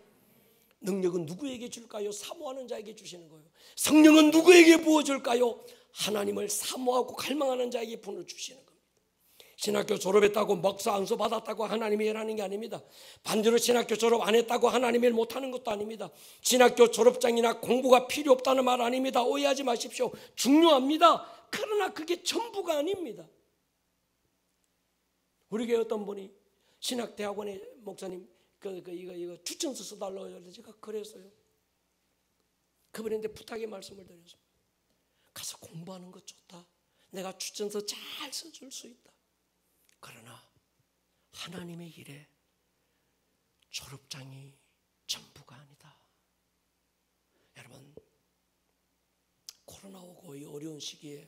능력은 누구에게 줄까요? 사모하는 자에게 주시는 거예요. 성령은 누구에게 부어줄까요? 하나님을 사모하고 갈망하는 자에게 부어주시는 겁니다. 신학교 졸업했다고 목사 안수 받았다고 하나님이 일하는 게 아닙니다. 반대로 신학교 졸업 안 했다고 하나님이 일 못하는 것도 아닙니다. 신학교 졸업장이나 공부가 필요 없다는 말 아닙니다. 오해하지 마십시오. 중요합니다. 그러나 그게 전부가 아닙니다. 우리 교회 어떤 분이 신학대학원에 목사님 이거 추천서 써달라고 해서 제가 그랬어요. 그분한테 부탁의 말씀을 드렸습니다. 가서 공부하는 것 좋다. 내가 추천서 잘 써줄 수 있다. 그러나 하나님의 일에 졸업장이 전부가 아니다. 여러분, 코로나 오고 이 어려운 시기에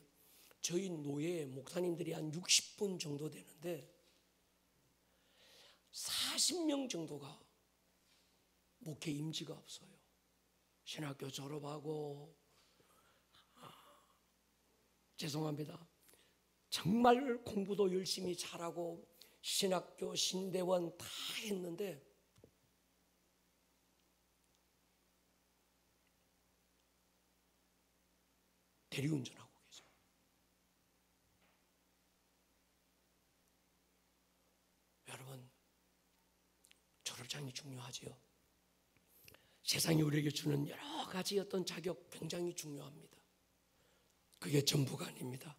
저희 노예 목사님들이 한 60분 정도 되는데 40명 정도가 목회 임지가 없어요. 신학교 졸업하고 죄송합니다. 정말 공부도 열심히 잘하고 신학교, 신대원 다 했는데 대리운전하고 계세요. 여러분, 졸업장이 중요하지요. 세상이 우리에게 주는 여러 가지 어떤 자격 굉장히 중요합니다. 그게 전부가 아닙니다.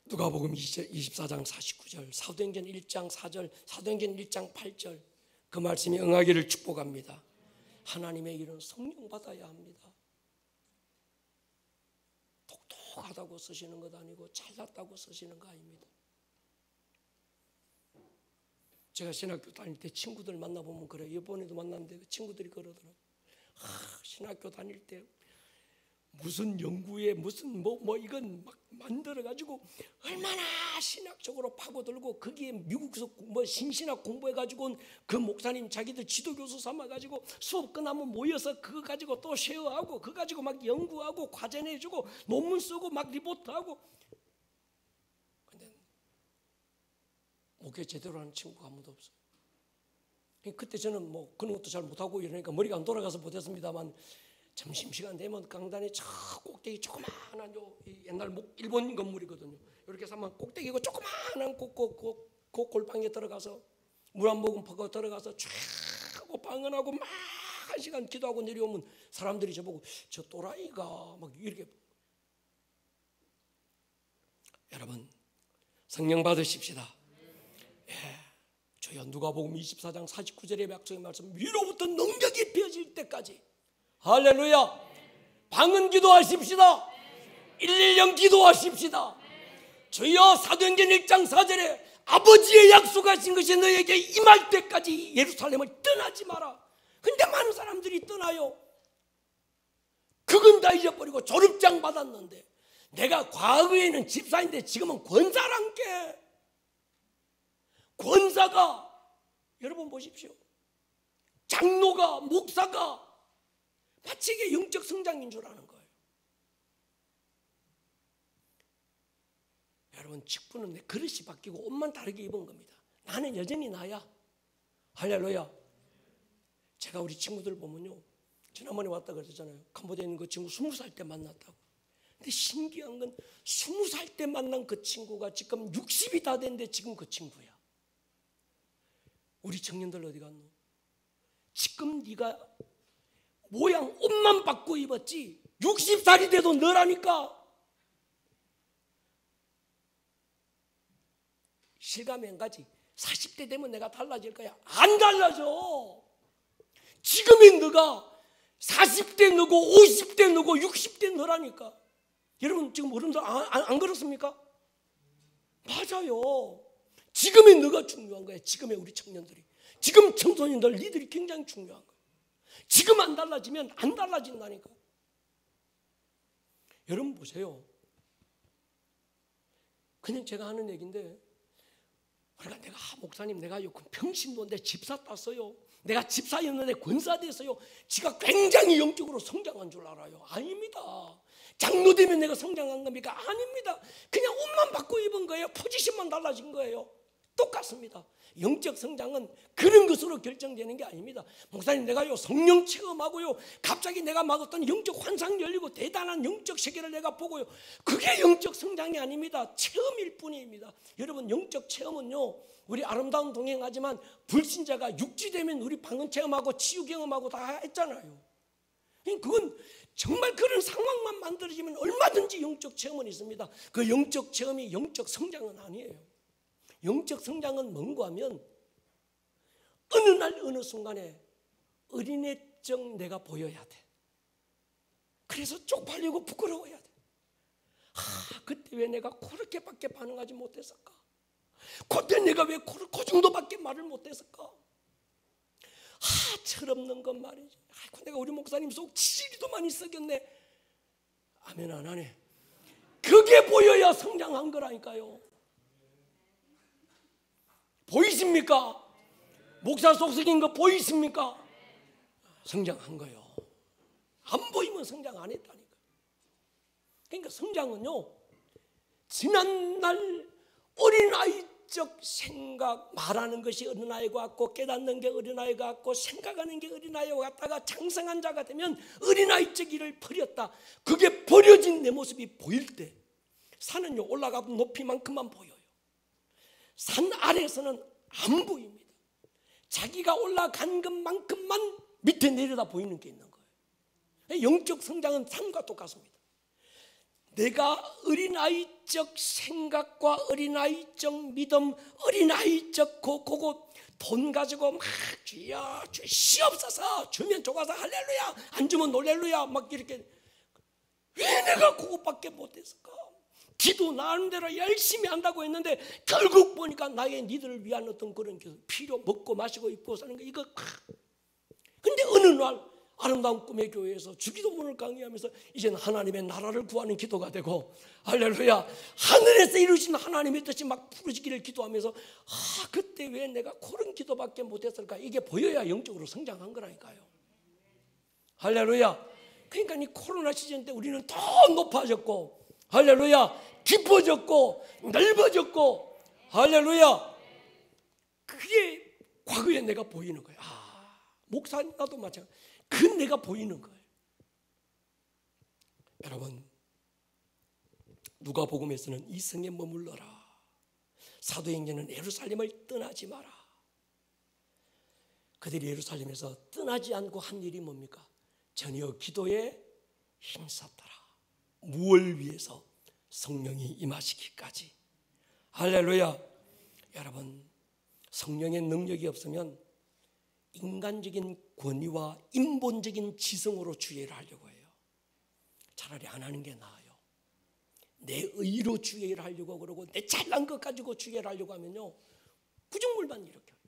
누가복음 24장 49절, 사도행전 1장 4절, 사도행전 1장 8절 그 말씀이 응하기를 축복합니다. 하나님의 일은 성령 받아야 합니다. 똑똑하다고 쓰시는 것 아니고 잘났다고 쓰시는 거 아닙니다. 제가 신학교 다닐 때 친구들 만나보면 그래요. 이번에도 만났는데 그 친구들이 그러더라고요. 신학교 다닐 때 무슨 연구에 무슨 뭐 이건 막 만들어가지고 얼마나 신학적으로 파고들고 거기에 미국에서 신신학 공부해가지고 그 목사님 자기들 지도교수 삼아가지고 수업 끝나면 모여서 그거 가지고 또 쉐어하고 그거 가지고 막 연구하고 과제 내주고 논문 쓰고 막 리포트하고. 근데 목회 제대로 하는 친구가 아무도 없어요. 그때 저는 뭐 그런 것도 잘 못하고 이러니까 머리가 안 돌아가서 못했습니다만 점심시간 되면 강단에 저 꼭대기 조그마한 옛날 일본 건물이거든요. 이렇게 해서 막 꼭대기고 조그마한 그 골방에 들어가서 물 한 모금 퍼고 들어가서 쫙 하고 방언하고 막 한 시간 기도하고 내려오면 사람들이 저보고 저 또라이가 막 이렇게. 여러분, 성령 받으십시다. 예, 저희 누가복음 24장 49절의 약속의 말씀, 위로부터 능력이 펴질 때까지. 할렐루야. 방언 기도하십시다. 110 기도하십시다. 주여, 사도행전 1장 4절에 아버지의 약속하신 것이 너에게 임할 때까지 예루살렘을 떠나지 마라. 근데 많은 사람들이 떠나요. 그건 다 잊어버리고 졸업장 받았는데, 내가 과거에는 집사인데 지금은 권사란 게, 권사가 여러분 보십시오. 장로가, 목사가 마치 이게 영적 성장인 줄 아는 거예요. 여러분, 직분은 내 그릇이 바뀌고 옷만 다르게 입은 겁니다. 나는 여전히 나야. 할렐루야. 제가 우리 친구들 보면요, 지난번에 왔다 그랬잖아요. 캄보디아에 있는 그 친구 20살 때 만났다고. 근데 신기한 건 20살 때 만난 그 친구가 지금 60이 다 됐는데 지금 그 친구야. 우리 청년들 어디 갔노? 지금 네가 모양 옷만 바꿔 입었지 60살이 돼도 너라니까. 실감이 한 가지. 40대 되면 내가 달라질 거야. 안 달라져. 지금의 너가 40대 너고 50대 너고 60대 너라니까. 여러분 지금 어른들 안 그렇습니까? 맞아요. 지금의 너가 중요한 거야. 지금의 우리 청년들이. 지금 청소년들 니들이 굉장히 중요한 거야. 지금 안 달라지면 안 달라진다니까. 여러분 보세요. 그냥 제가 하는 얘기인데, 그러니까 내가 목사님 내가 평신도 내 집사 땄어요. 내가 집사였는데 권사 됐어요. 지가 굉장히 영적으로 성장한 줄 알아요. 아닙니다. 장로 되면 내가 성장한 겁니까? 아닙니다. 그냥 옷만 바꿔 입은 거예요. 포지션만 달라진 거예요. 똑같습니다. 영적 성장은 그런 것으로 결정되는 게 아닙니다. 목사님 내가요 성령 체험하고요 갑자기 내가 막 어떤 영적 환상 열리고 대단한 영적 세계를 내가 보고요, 그게 영적 성장이 아닙니다. 체험일 뿐입니다. 여러분 영적 체험은요, 우리 아름다운 동행하지만 불신자가 육지되면 우리 방언 체험하고 치유 경험하고 다 했잖아요. 그건 정말 그런 상황만 만들어지면 얼마든지 영적 체험은 있습니다. 그 영적 체험이 영적 성장은 아니에요. 영적 성장은 뭔가 하면 어느 날 어느 순간에 어린애적 내가 보여야 돼. 그래서 쪽팔리고 부끄러워야 돼. 그때 왜 내가 그렇게밖에 반응하지 못했을까? 그때 내가 왜 그 정도밖에 말을 못했을까? 철없는 건 말이지. 내가 우리 목사님 속 지지리도 많이 썩였네. 아멘 안 하네. 그게 보여야 성장한 거라니까요. 보이십니까? 목사 속 썩인 거 보이십니까? 성장한 거요. 안 보이면 성장 안 했다니까. 그러니까 성장은요, 지난날 어린아이적 생각, 말하는 것이 어린아이 같고 깨닫는 게 어린아이 같고 생각하는 게 어린아이 같다가 장성한 자가 되면 어린아이적 일을 버렸다. 그게 버려진 내 모습이 보일 때 산은요 올라가본 높이만큼만 보여요. 산 아래에서는 안 보입니다. 자기가 올라간 것만큼만 밑에 내려다 보이는 게 있는 거예요. 영적 성장은 산과 똑같습니다. 내가 어린아이적 생각과 어린아이적 믿음, 어린아이적 그거 돈 가지고 막 주여 시옵소서, 주면 좋아서 할렐루야, 안 주면 놀렐루야 막 이렇게, 왜 내가 그것밖에 못했을까? 기도 나름대로 열심히 한다고 했는데 결국 보니까 나의 니들을 위한 어떤 그런 필요, 먹고 마시고 입고 사는 거 이거. 근데 어느 날 아름다운 꿈의 교회에서 주기도문을 강의하면서 이제는 하나님의 나라를 구하는 기도가 되고, 할렐루야, 하늘에서 이루신 하나님의 뜻이 막 부르짖기를 기도하면서 그때 왜 내가 그런 기도밖에 못했을까? 이게 보여야 영적으로 성장한 거라니까요. 할렐루야. 그러니까 이 코로나 시즌 때 우리는 더 높아졌고, 할렐루야, 깊어졌고 넓어졌고, 할렐루야. 그게 과거에 내가 보이는 거예요. 목사님 나도 마찬가지. 그 내가 보이는 거예요. 여러분, 누가복음에서는 이 성에 머물러라, 사도행전은 예루살렘을 떠나지 마라. 그들이 예루살렘에서 떠나지 않고 한 일이 뭡니까? 전혀 기도에 힘썼더라. 무엇을 위해서? 성령이 임하시기까지. 할렐루야. 여러분, 성령의 능력이 없으면 인간적인 권위와 인본적인 지성으로 주의를 하려고 해요. 차라리 안 하는 게 나아요. 내 의로 주의를 하려고 그러고 내 잘난 것 가지고 주의를 하려고 하면요, 구중물만 일으켜요.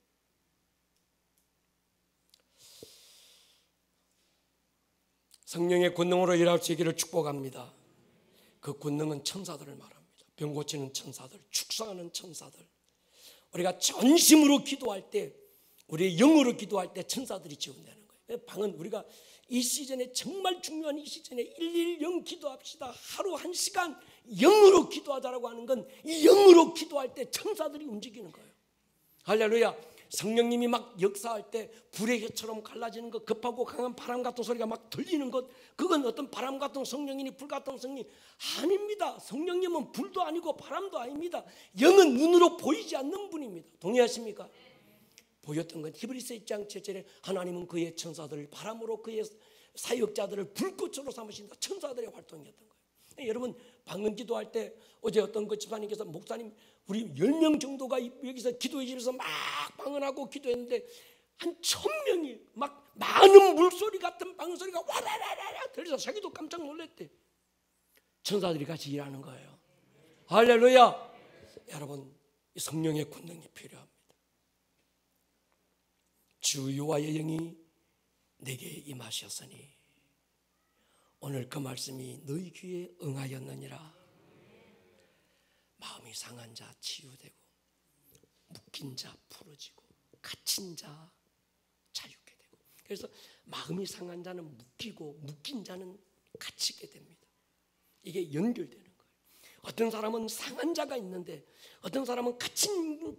성령의 권능으로 일할 수 있기를 축복합니다. 그 권능은 천사들을 말합니다. 병 고치는 천사들, 축사하는 천사들. 우리가 전심으로 기도할 때, 우리의 영으로 기도할 때 천사들이 지원되는 거예요. 방은 우리가 이 시즌에 정말 중요한 이 시즌에 110 기도합시다. 하루 1시간 영으로 기도하자라고 하는 건 이 영으로 기도할 때 천사들이 움직이는 거예요. 할렐루야. 성령님이 막 역사할 때 불의 혀처럼 갈라지는 것, 급하고 강한 바람 같은 소리가 막 들리는 것, 그건 어떤 바람 같은 성령이니 불 같은 성령 아닙니다. 성령님은 불도 아니고 바람도 아닙니다. 영은 눈으로 보이지 않는 분입니다. 동의하십니까? 보였던 건 히브리서 1장 7절에 하나님은 그의 천사들을 바람으로 그의 사역자들을 불꽃으로 삼으신다. 천사들의 활동이었던 거예요. 여러분, 방언 기도할 때 어제 어떤 그 집사님께서 목사님 우리 10명 정도가 여기서 기도의 집에서 막 방언하고 기도했는데 한 1000명이 막 많은 물소리 같은 방소리가 와라라라라 들려서 자기도 깜짝 놀랐대. 천사들이 같이 일하는 거예요. 할렐루야. 여러분, 이 성령의 권능이 필요합니다. 주 여호와의 영이 내게 임하셨으니 오늘 그 말씀이 너희 귀에 응하였느니라. 마음이 상한 자 치유되고, 묶인 자 풀어지고, 갇힌 자 자유케 되고. 그래서 마음이 상한 자는 묶이고, 묶인 자는 갇히게 됩니다. 이게 연결되는 거예요. 어떤 사람은 상한 자가 있는데 어떤 사람은 갇힌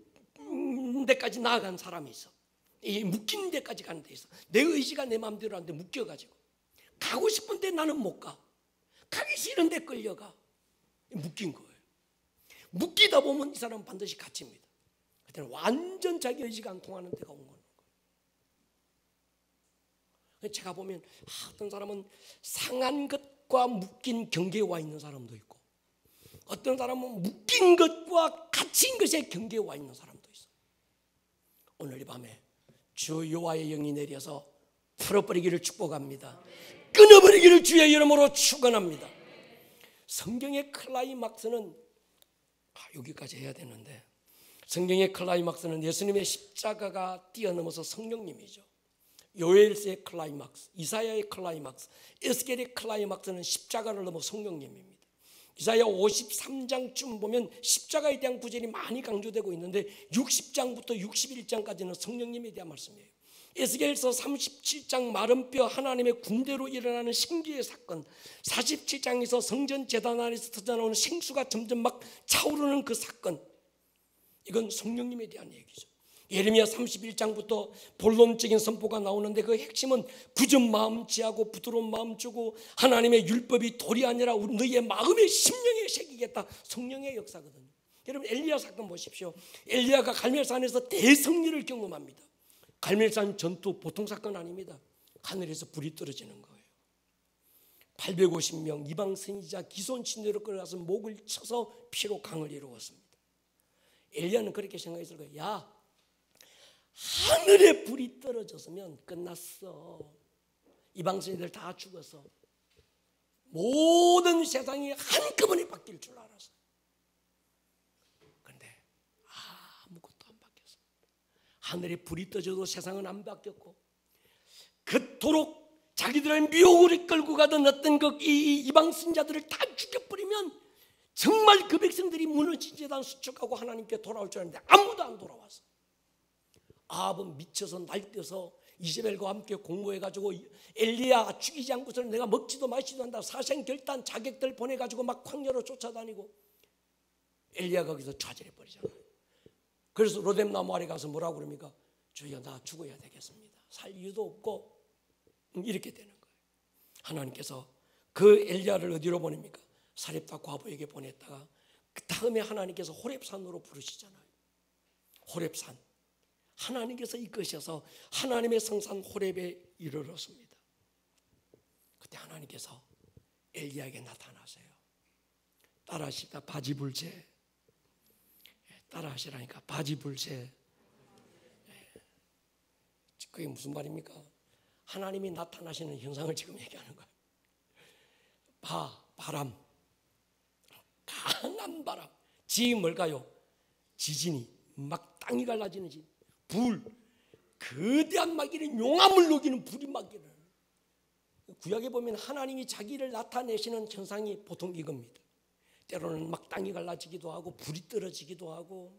데까지 나아간 사람이 있어. 이 묶인 데까지 가는 데 있어. 내 의지가 내 마음대로 하는데 묶여가지고 가고 싶은데 나는 못 가. 가기 싫은데 끌려가. 묶인 거예요. 묶이다 보면 이 사람은 반드시 갇힙니다. 그때는 완전 자기 의지가 안 통하는 데가 온 거예요. 제가 보면 어떤 사람은 상한 것과 묶인 경계에 와 있는 사람도 있고, 어떤 사람은 묶인 것과 갇힌 것에 경계에 와 있는 사람도 있어요. 오늘 이 밤에 주 여호와의 영이 내려서 풀어버리기를 축복합니다. 끊어버리기를 주의 이름으로 축원합니다. 성경의 클라이막스는 여기까지 해야 되는데, 성경의 클라이막스는 예수님의 십자가가 뛰어넘어서 성령님이죠. 요엘서의 클라이막스, 이사야의 클라이막스, 에스겔의 클라이막스는 십자가를 넘어 성령님입니다. 이사야 53장쯤 보면 십자가에 대한 구절이 많이 강조되고 있는데 60장부터 61장까지는 성령님에 대한 말씀이에요. 에스겔서 37장 마른 뼈 하나님의 군대로 일어나는 신기의 사건, 47장에서 성전 제단 안에서 터져나오는 생수가 점점 막 차오르는 그 사건, 이건 성령님에 대한 얘기죠. 예레미야 31장부터 본론적인 선포가 나오는데 그 핵심은 굳은 마음 지하고 부드러운 마음 주고 하나님의 율법이 돌이 아니라 너희의 마음의 심령에 새기겠다. 성령의 역사거든요. 여러분, 엘리야 사건 보십시오. 엘리야가 갈멜산에서 대성리를 경험합니다. 갈멜산 전투 보통 사건 아닙니다. 하늘에서 불이 떨어지는 거예요. 850명 이방 선지자 기손 친구로 끌어가서 목을 쳐서 피로 강을 이루었습니다. 엘리야는 그렇게 생각했을 거예요. 야, 하늘에 불이 떨어졌으면 끝났어. 이방 선지자들 다 죽어서 모든 세상이 한꺼번에 바뀔 줄 알았어요. 그런데 아무것도 안 바뀌었어요. 하늘에 불이 떠져도 세상은 안 바뀌었고, 그토록 자기들의 미혹을 끌고 가던 어떤 그 이방 선지자들을 다 죽여버리면 정말 그 백성들이 무너진 재단 수축하고 하나님께 돌아올 줄 알았는데 아무도 안 돌아왔어. 아합은 미쳐서 날뛰어서 이세벨과 함께 공모해가지고 엘리야 죽이지 않고서는 내가 먹지도 마시지도 한다 사생결단 자객들 보내가지고 막 광야로 쫓아다니고, 엘리야가 거기서 좌절해버리잖아요. 그래서 로뎀나무 아래 가서 뭐라고 그럽니까? 주여, 나 죽어야 되겠습니다. 살 이유도 없고, 이렇게 되는 거예요. 하나님께서 그 엘리야를 어디로 보냅니까? 사렙다 과부에게 보냈다가 그 다음에 하나님께서 호렙산으로 부르시잖아요. 호렙산, 하나님께서 이끄셔서 하나님의 성산 호렙에 이르렀습니다. 그때 하나님께서 엘리야에게 나타나세요. 따라하시다. 바지불새, 따라하시라니까. 바지불새. 그게 무슨 말입니까? 하나님이 나타나시는 현상을 지금 얘기하는 거예요. 바람, 강한 바람. 지 뭘까요? 지진이 막 땅이 갈라지는 지. 불, 거대한 막 이런 용암을 녹이는 불이 막 이런. 구약에 보면 하나님이 자기를 나타내시는 현상이 보통 이겁니다. 때로는 막 땅이 갈라지기도 하고 불이 떨어지기도 하고.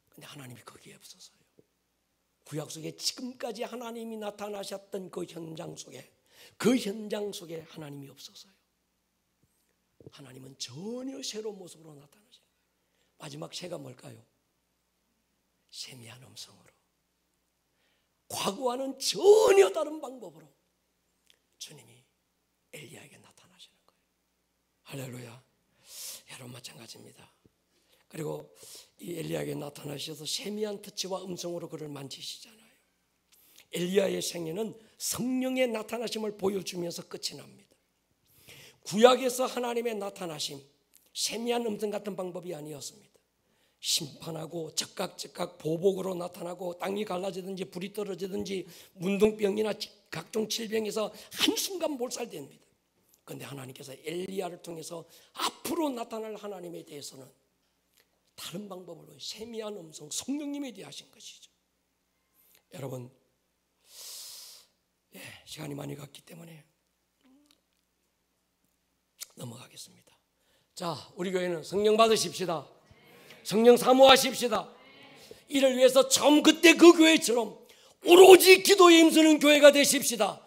근데 하나님이 거기에 없었어요. 구약 속에 지금까지 하나님이 나타나셨던 그 현장 속에 하나님이 없었어요. 하나님은 전혀 새로운 모습으로 나타나셔요. 마지막 새가 뭘까요? 세미한 음성으로, 과거와는 전혀 다른 방법으로 주님이 엘리야에게 나타나시는 거예요. 할렐루야. 여러분 마찬가지입니다. 그리고 이 엘리야에게 나타나셔서 세미한 터치와 음성으로 그를 만지시잖아요. 엘리야의 생애는 성령의 나타나심을 보여주면서 끝이 납니다. 구약에서 하나님의 나타나심, 세미한 음성 같은 방법이 아니었습니다. 심판하고 즉각 보복으로 나타나고 땅이 갈라지든지 불이 떨어지든지 문둥병이나 각종 질병에서 한순간 몰살됩니다. 그런데 하나님께서 엘리야를 통해서 앞으로 나타날 하나님에 대해서는 다른 방법으로 세미한 음성 성령님에 대해 하신 것이죠. 여러분, 시간이 많이 갔기 때문에 넘어가겠습니다. 자, 우리 교회는 성령 받으십시다. 성령 사모하십시다. 이를 위해서 처음 그때 그 교회처럼 오로지 기도에 힘쓰는 교회가 되십시다.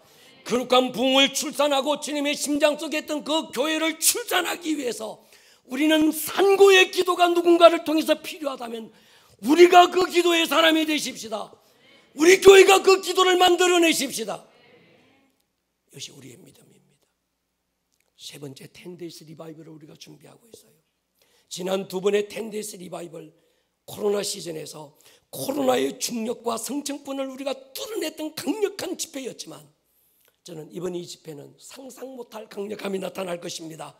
거룩한 부흥을 출산하고 주님의 심장 속에 있던 그 교회를 출산하기 위해서 우리는 산고의 기도가 누군가를 통해서 필요하다면 우리가 그 기도의 사람이 되십시다. 우리 교회가 그 기도를 만들어내십시다. 이것이 우리의 믿음입니다. 세 번째 10days 리바이벌을 우리가 준비하고 있어요. 지난 두 번의 10days 리바이벌 코로나 시즌에서 코로나의 중력과 성층분을 우리가 뚫어냈던 강력한 집회였지만 저는 이번 이 집회는 상상 못할 강력함이 나타날 것입니다.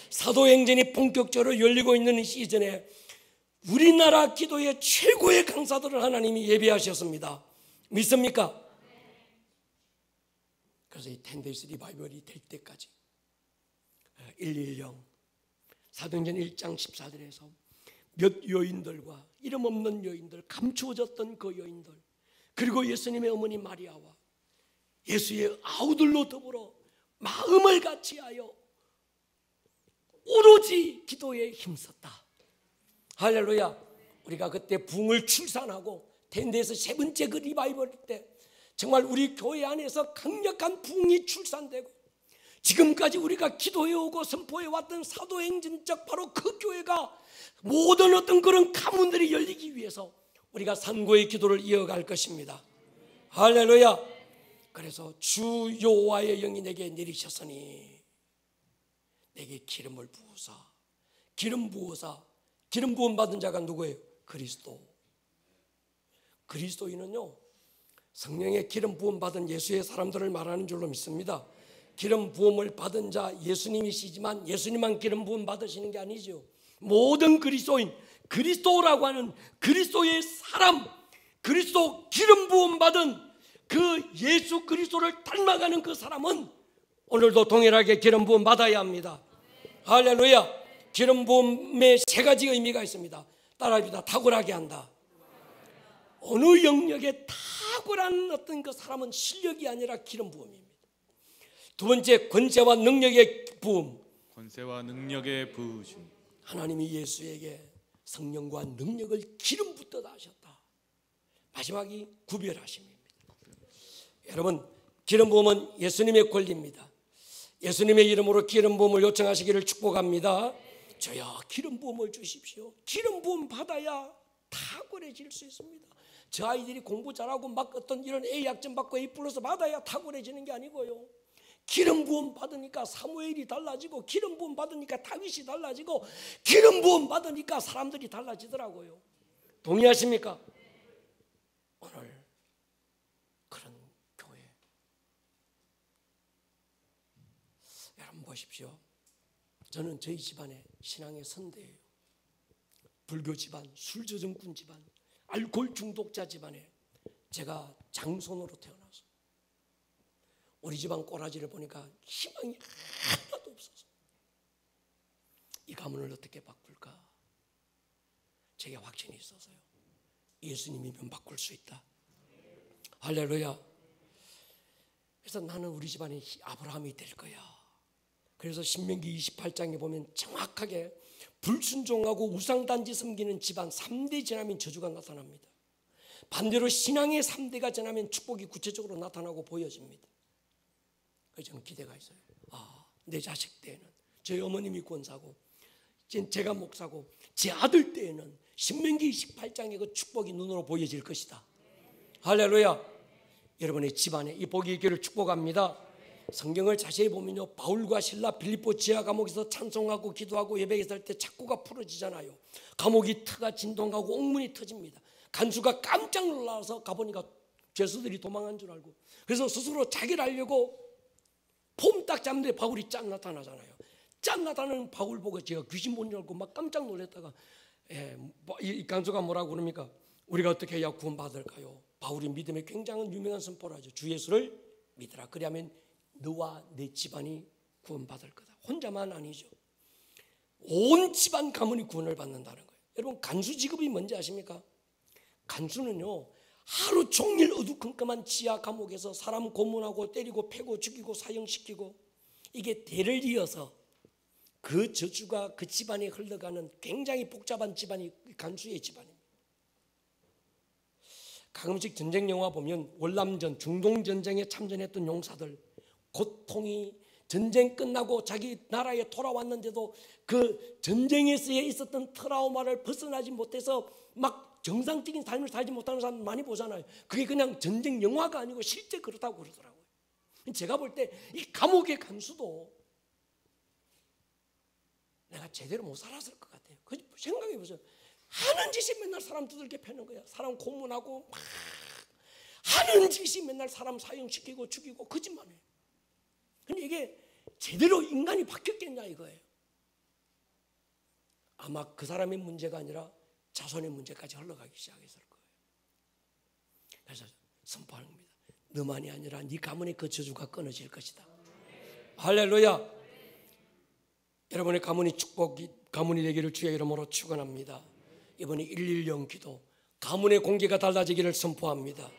사도행전이 본격적으로 열리고 있는 이 시즌에 우리나라 기도의 최고의 강사들을 하나님이 예비하셨습니다. 믿습니까? 그래서 이 10days 리바이벌이 될 때까지 110 사도행전 1장 14절에서 몇 여인들과 이름 없는 여인들, 감추어졌던 그 여인들, 그리고 예수님의 어머니 마리아와 예수의 아우들로 더불어 마음을 같이하여 오로지 기도에 힘썼다. 할렐루야. 우리가 그때 부흥을 출산하고 10days 세 번째 그 리바이벌 때 정말 우리 교회 안에서 강력한 부흥이 출산되고 지금까지 우리가 기도해오고 선포해왔던 사도행전적 바로 그 교회가 모든 어떤 그런 가문들이 열리기 위해서 우리가 산고의 기도를 이어갈 것입니다. 할렐루야. 그래서 주 여호와의 영이 내게 내리셨으니 내게 기름을 부으사, 기름 부으사. 기름 부음 받은 자가 누구예요? 그리스도. 그리스도인은요 성령의 기름 부음 받은 예수의 사람들을 말하는 줄로 믿습니다. 기름 부음을 받은 자 예수님이시지만 예수님만 기름 부음 받으시는 게 아니죠. 모든 그리스도인, 그리스도라고 하는 그리스도의 사람, 그리스도 기름 부음 받은 그 예수 그리스도를 닮아가는 그 사람은 오늘도 동일하게 기름 부음 받아야 합니다. 할렐루야. 기름 부음에 세 가지 의미가 있습니다. 따라합니다. 탁월하게 한다. 어느 영역에 탁월한 어떤 그 사람은 실력이 아니라 기름 부음입니다. 두 번째, 권세와 능력의 부음. 권세와 능력의 부으심. 하나님이 예수에게 성령과 능력을 기름 붓듯 하셨다. 마지막이 구별하심입니다. 여러분, 기름 부음은 예수님의 권리입니다. 예수님의 이름으로 기름 부음을 요청하시기를 축복합니다. 저야 기름 부음을 주십시오. 기름 부음 받아야 탁월해질 수 있습니다. 저 아이들이 공부 잘하고 막 어떤 이런 A학점 받고 A+ 받아야 탁월해지는 게 아니고요. 기름 부음 받으니까 사무엘이 달라지고 기름 부음 받으니까 다윗이 달라지고 기름 부음 받으니까 사람들이 달라지더라고요. 동의하십니까? 오늘 그런 교회 여러분 보십시오. 저는 저희 집안의 신앙의 선대예요. 불교 집안, 술저증꾼 집안, 알코올 중독자 집안에 제가 장손으로 태어나서 우리 집안 꼬라지를 보니까 희망이 하나도 없어서 이 가문을 어떻게 바꿀까? 제게 확신이 있어서요. 예수님이면 바꿀 수 있다. 할렐루야. 그래서 나는 우리 집안이 아브라함이 될 거야. 그래서 신명기 28장에 보면 정확하게 불순종하고 우상단지 섬기는 집안 3대 지나면 저주가 나타납니다. 반대로 신앙의 3대가 지나면 축복이 구체적으로 나타나고 보여집니다. 그래서 저는 기대가 있어요. 내 자식 때에는 저희 어머님이 권사고 제가 목사고 제 아들 때에는 신명기 28장의 그 축복이 눈으로 보여질 것이다. 할렐루야. 여러분의 집안에 이 복이 있기를 축복합니다. 성경을 자세히 보면요, 바울과 실라 빌립보 지하 감옥에서 찬송하고 기도하고 예배했을 때 착고가 풀어지잖아요. 감옥이 트가 진동하고 옥문이 터집니다. 간수가 깜짝 놀라서 가보니까 죄수들이 도망한 줄 알고, 그래서 스스로 자기를 알려고 폼 딱 잡는데 바울이 쫙 나타나잖아요. 짠 나타나는 바울 보고 제가 귀신 본 줄 알고 막 깜짝 놀랐다가 이 강조가 뭐라고 그럽니까? 우리가 어떻게 해야 구원받을까요? 바울이 믿음의 굉장한 유명한 선포를 하죠. 주 예수를 믿으라. 그리하면 너와 내 집안이 구원받을 거다. 혼자만 아니죠. 온 집안 가문이 구원을 받는다는 거예요. 여러분, 간수 직업이 뭔지 아십니까? 간수는요, 하루 종일 어두컴컴한 지하 감옥에서 사람 고문하고 때리고 패고 죽이고 사형시키고, 이게 대를 이어서 그 저주가 그 집안에 흘러가는 굉장히 복잡한 집안이 간수의 집안입니다. 가끔씩 전쟁 영화 보면 월남전, 중동전쟁에 참전했던 용사들, 고통이 전쟁 끝나고 자기 나라에 돌아왔는데도 그 전쟁에서 있었던 트라우마를 벗어나지 못해서 막 정상적인 삶을 살지 못하는 사람 많이 보잖아요. 그게 그냥 전쟁 영화가 아니고 실제 그렇다고 그러더라고요. 제가 볼 때 이 감옥의 간수도 내가 제대로 못 살았을 것 같아요. 생각해 보세요. 하는 짓이 맨날 사람 두들겨 패는 거야. 사람 고문하고 막 하는 짓이 맨날 사람 사형시키고 죽이고 거짓말해. 근데 이게 제대로 인간이 바뀌었겠냐 이거예요. 아마 그 사람의 문제가 아니라 자손의 문제까지 흘러가기 시작했을 거예요. 그래서 선포합니다. 너만이 아니라 네 가문의 그 저주가 끊어질 것이다. 할렐루야. 여러분의 가문이 가문이 되기를 주의 이름으로 축원합니다. 이번에 110 기도, 가문의 공기가 달라지기를 선포합니다.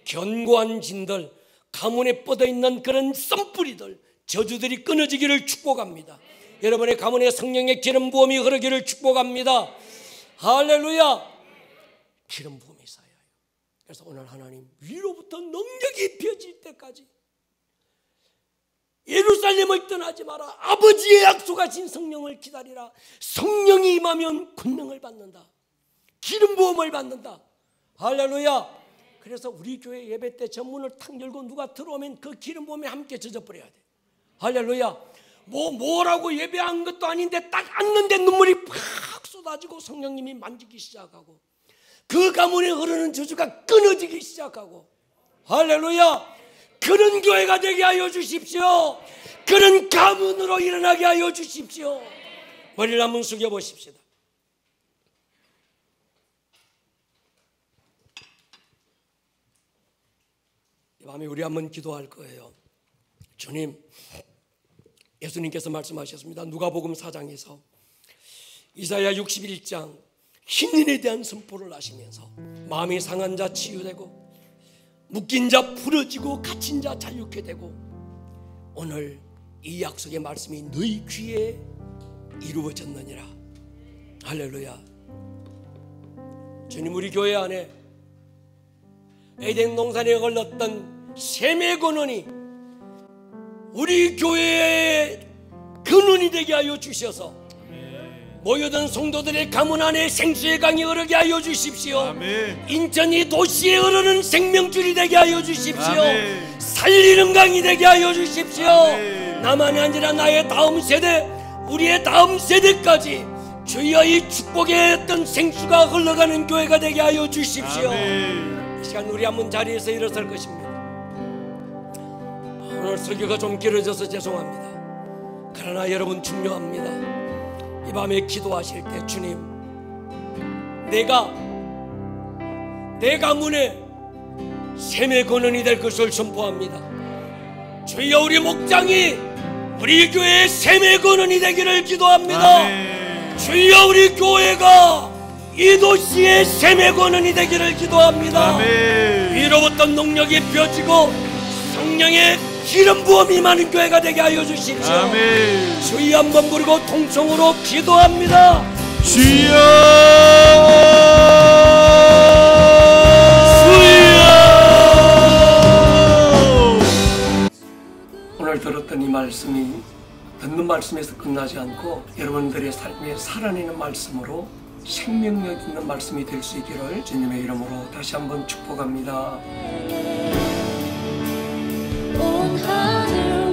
견고한 진들, 가문에 뻗어있는 그런 썬뿌리들, 저주들이 끊어지기를 축복합니다. 여러분의 가문에 성령의 기름 부음이 흐르기를 축복합니다. 할렐루야. 기름 부음이 쌓여요. 그래서 오늘 하나님 위로부터 능력이 펴질 때까지 예루살렘을 떠나지 마라. 아버지의 약속하신 성령을 기다리라. 성령이 임하면 권능을 받는다. 기름 부음을 받는다. 할렐루야. 그래서 우리 교회 예배 때 전문을 탁 열고 누가 들어오면 그 기름 부음에 함께 젖어버려야 돼. 할렐루야. 뭐라고 예배한 것도 아닌데 딱 앉는데 눈물이 팍 쏟아지고 성령님이 만지기 시작하고 그 가문에 흐르는 저주가 끊어지기 시작하고, 할렐루야. 그런 교회가 되게 하여 주십시오. 그런 가문으로 일어나게 하여 주십시오. 머리를 한번 숙여 보십시다. 이 밤에 우리 한번 기도할 거예요. 주님, 예수님께서 말씀하셨습니다. 누가복음 4장에서 이사야 61장 흰인에 대한 선포를 하시면서 마음이 상한 자 치유되고 묶인 자 풀어지고 갇힌 자 자유케 되고, 오늘 이 약속의 말씀이 너희 귀에 이루어졌느니라. 할렐루야. 주님, 우리 교회 안에 에덴 동산에 걸렸던 셈의 근원이 우리 교회의 근원이 되게 하여 주셔서 모여든 성도들의 가문 안에 생수의 강이 흐르게 하여 주십시오. 아멘. 인천이 도시에 흐르는 생명줄이 되게 하여 주십시오. 아멘. 살리는 강이 되게 하여 주십시오. 아멘. 나만이 아니라 나의 다음 세대, 우리의 다음 세대까지 주여 이 축복의 어떤 생수가 흘러가는 교회가 되게 하여 주십시오. 아멘. 이 시간 우리 한번 자리에서 일어설 것입니다. 오늘 설교가 좀 길어져서 죄송합니다. 그러나 여러분 중요합니다. 이 밤에 기도하실 때 주님, 내가 내 가문에 셈의 근원이 될 것을 선포합니다. 주여, 우리 목장이 우리 교회의 셈의 근원이 되기를 기도합니다. 아멘. 주여, 우리 교회가 이 도시의 셈의 근원이 되기를 기도합니다. 아멘. 위로부터 능력이 펴지고 성령의 기름 부음이 임하는 교회가 되게 하여 주십시오. 아멘. 주여 한번 부르고 통성으로 기도합니다. 주여, 주여. 오늘 들었던 이 말씀이 듣는 말씀에서 끝나지 않고 여러분들의 삶에 살아내는 말씀으로 생명력 있는 말씀이 될 수 있기를 주님의 이름으로 다시 한번 축복합니다. 온 하늘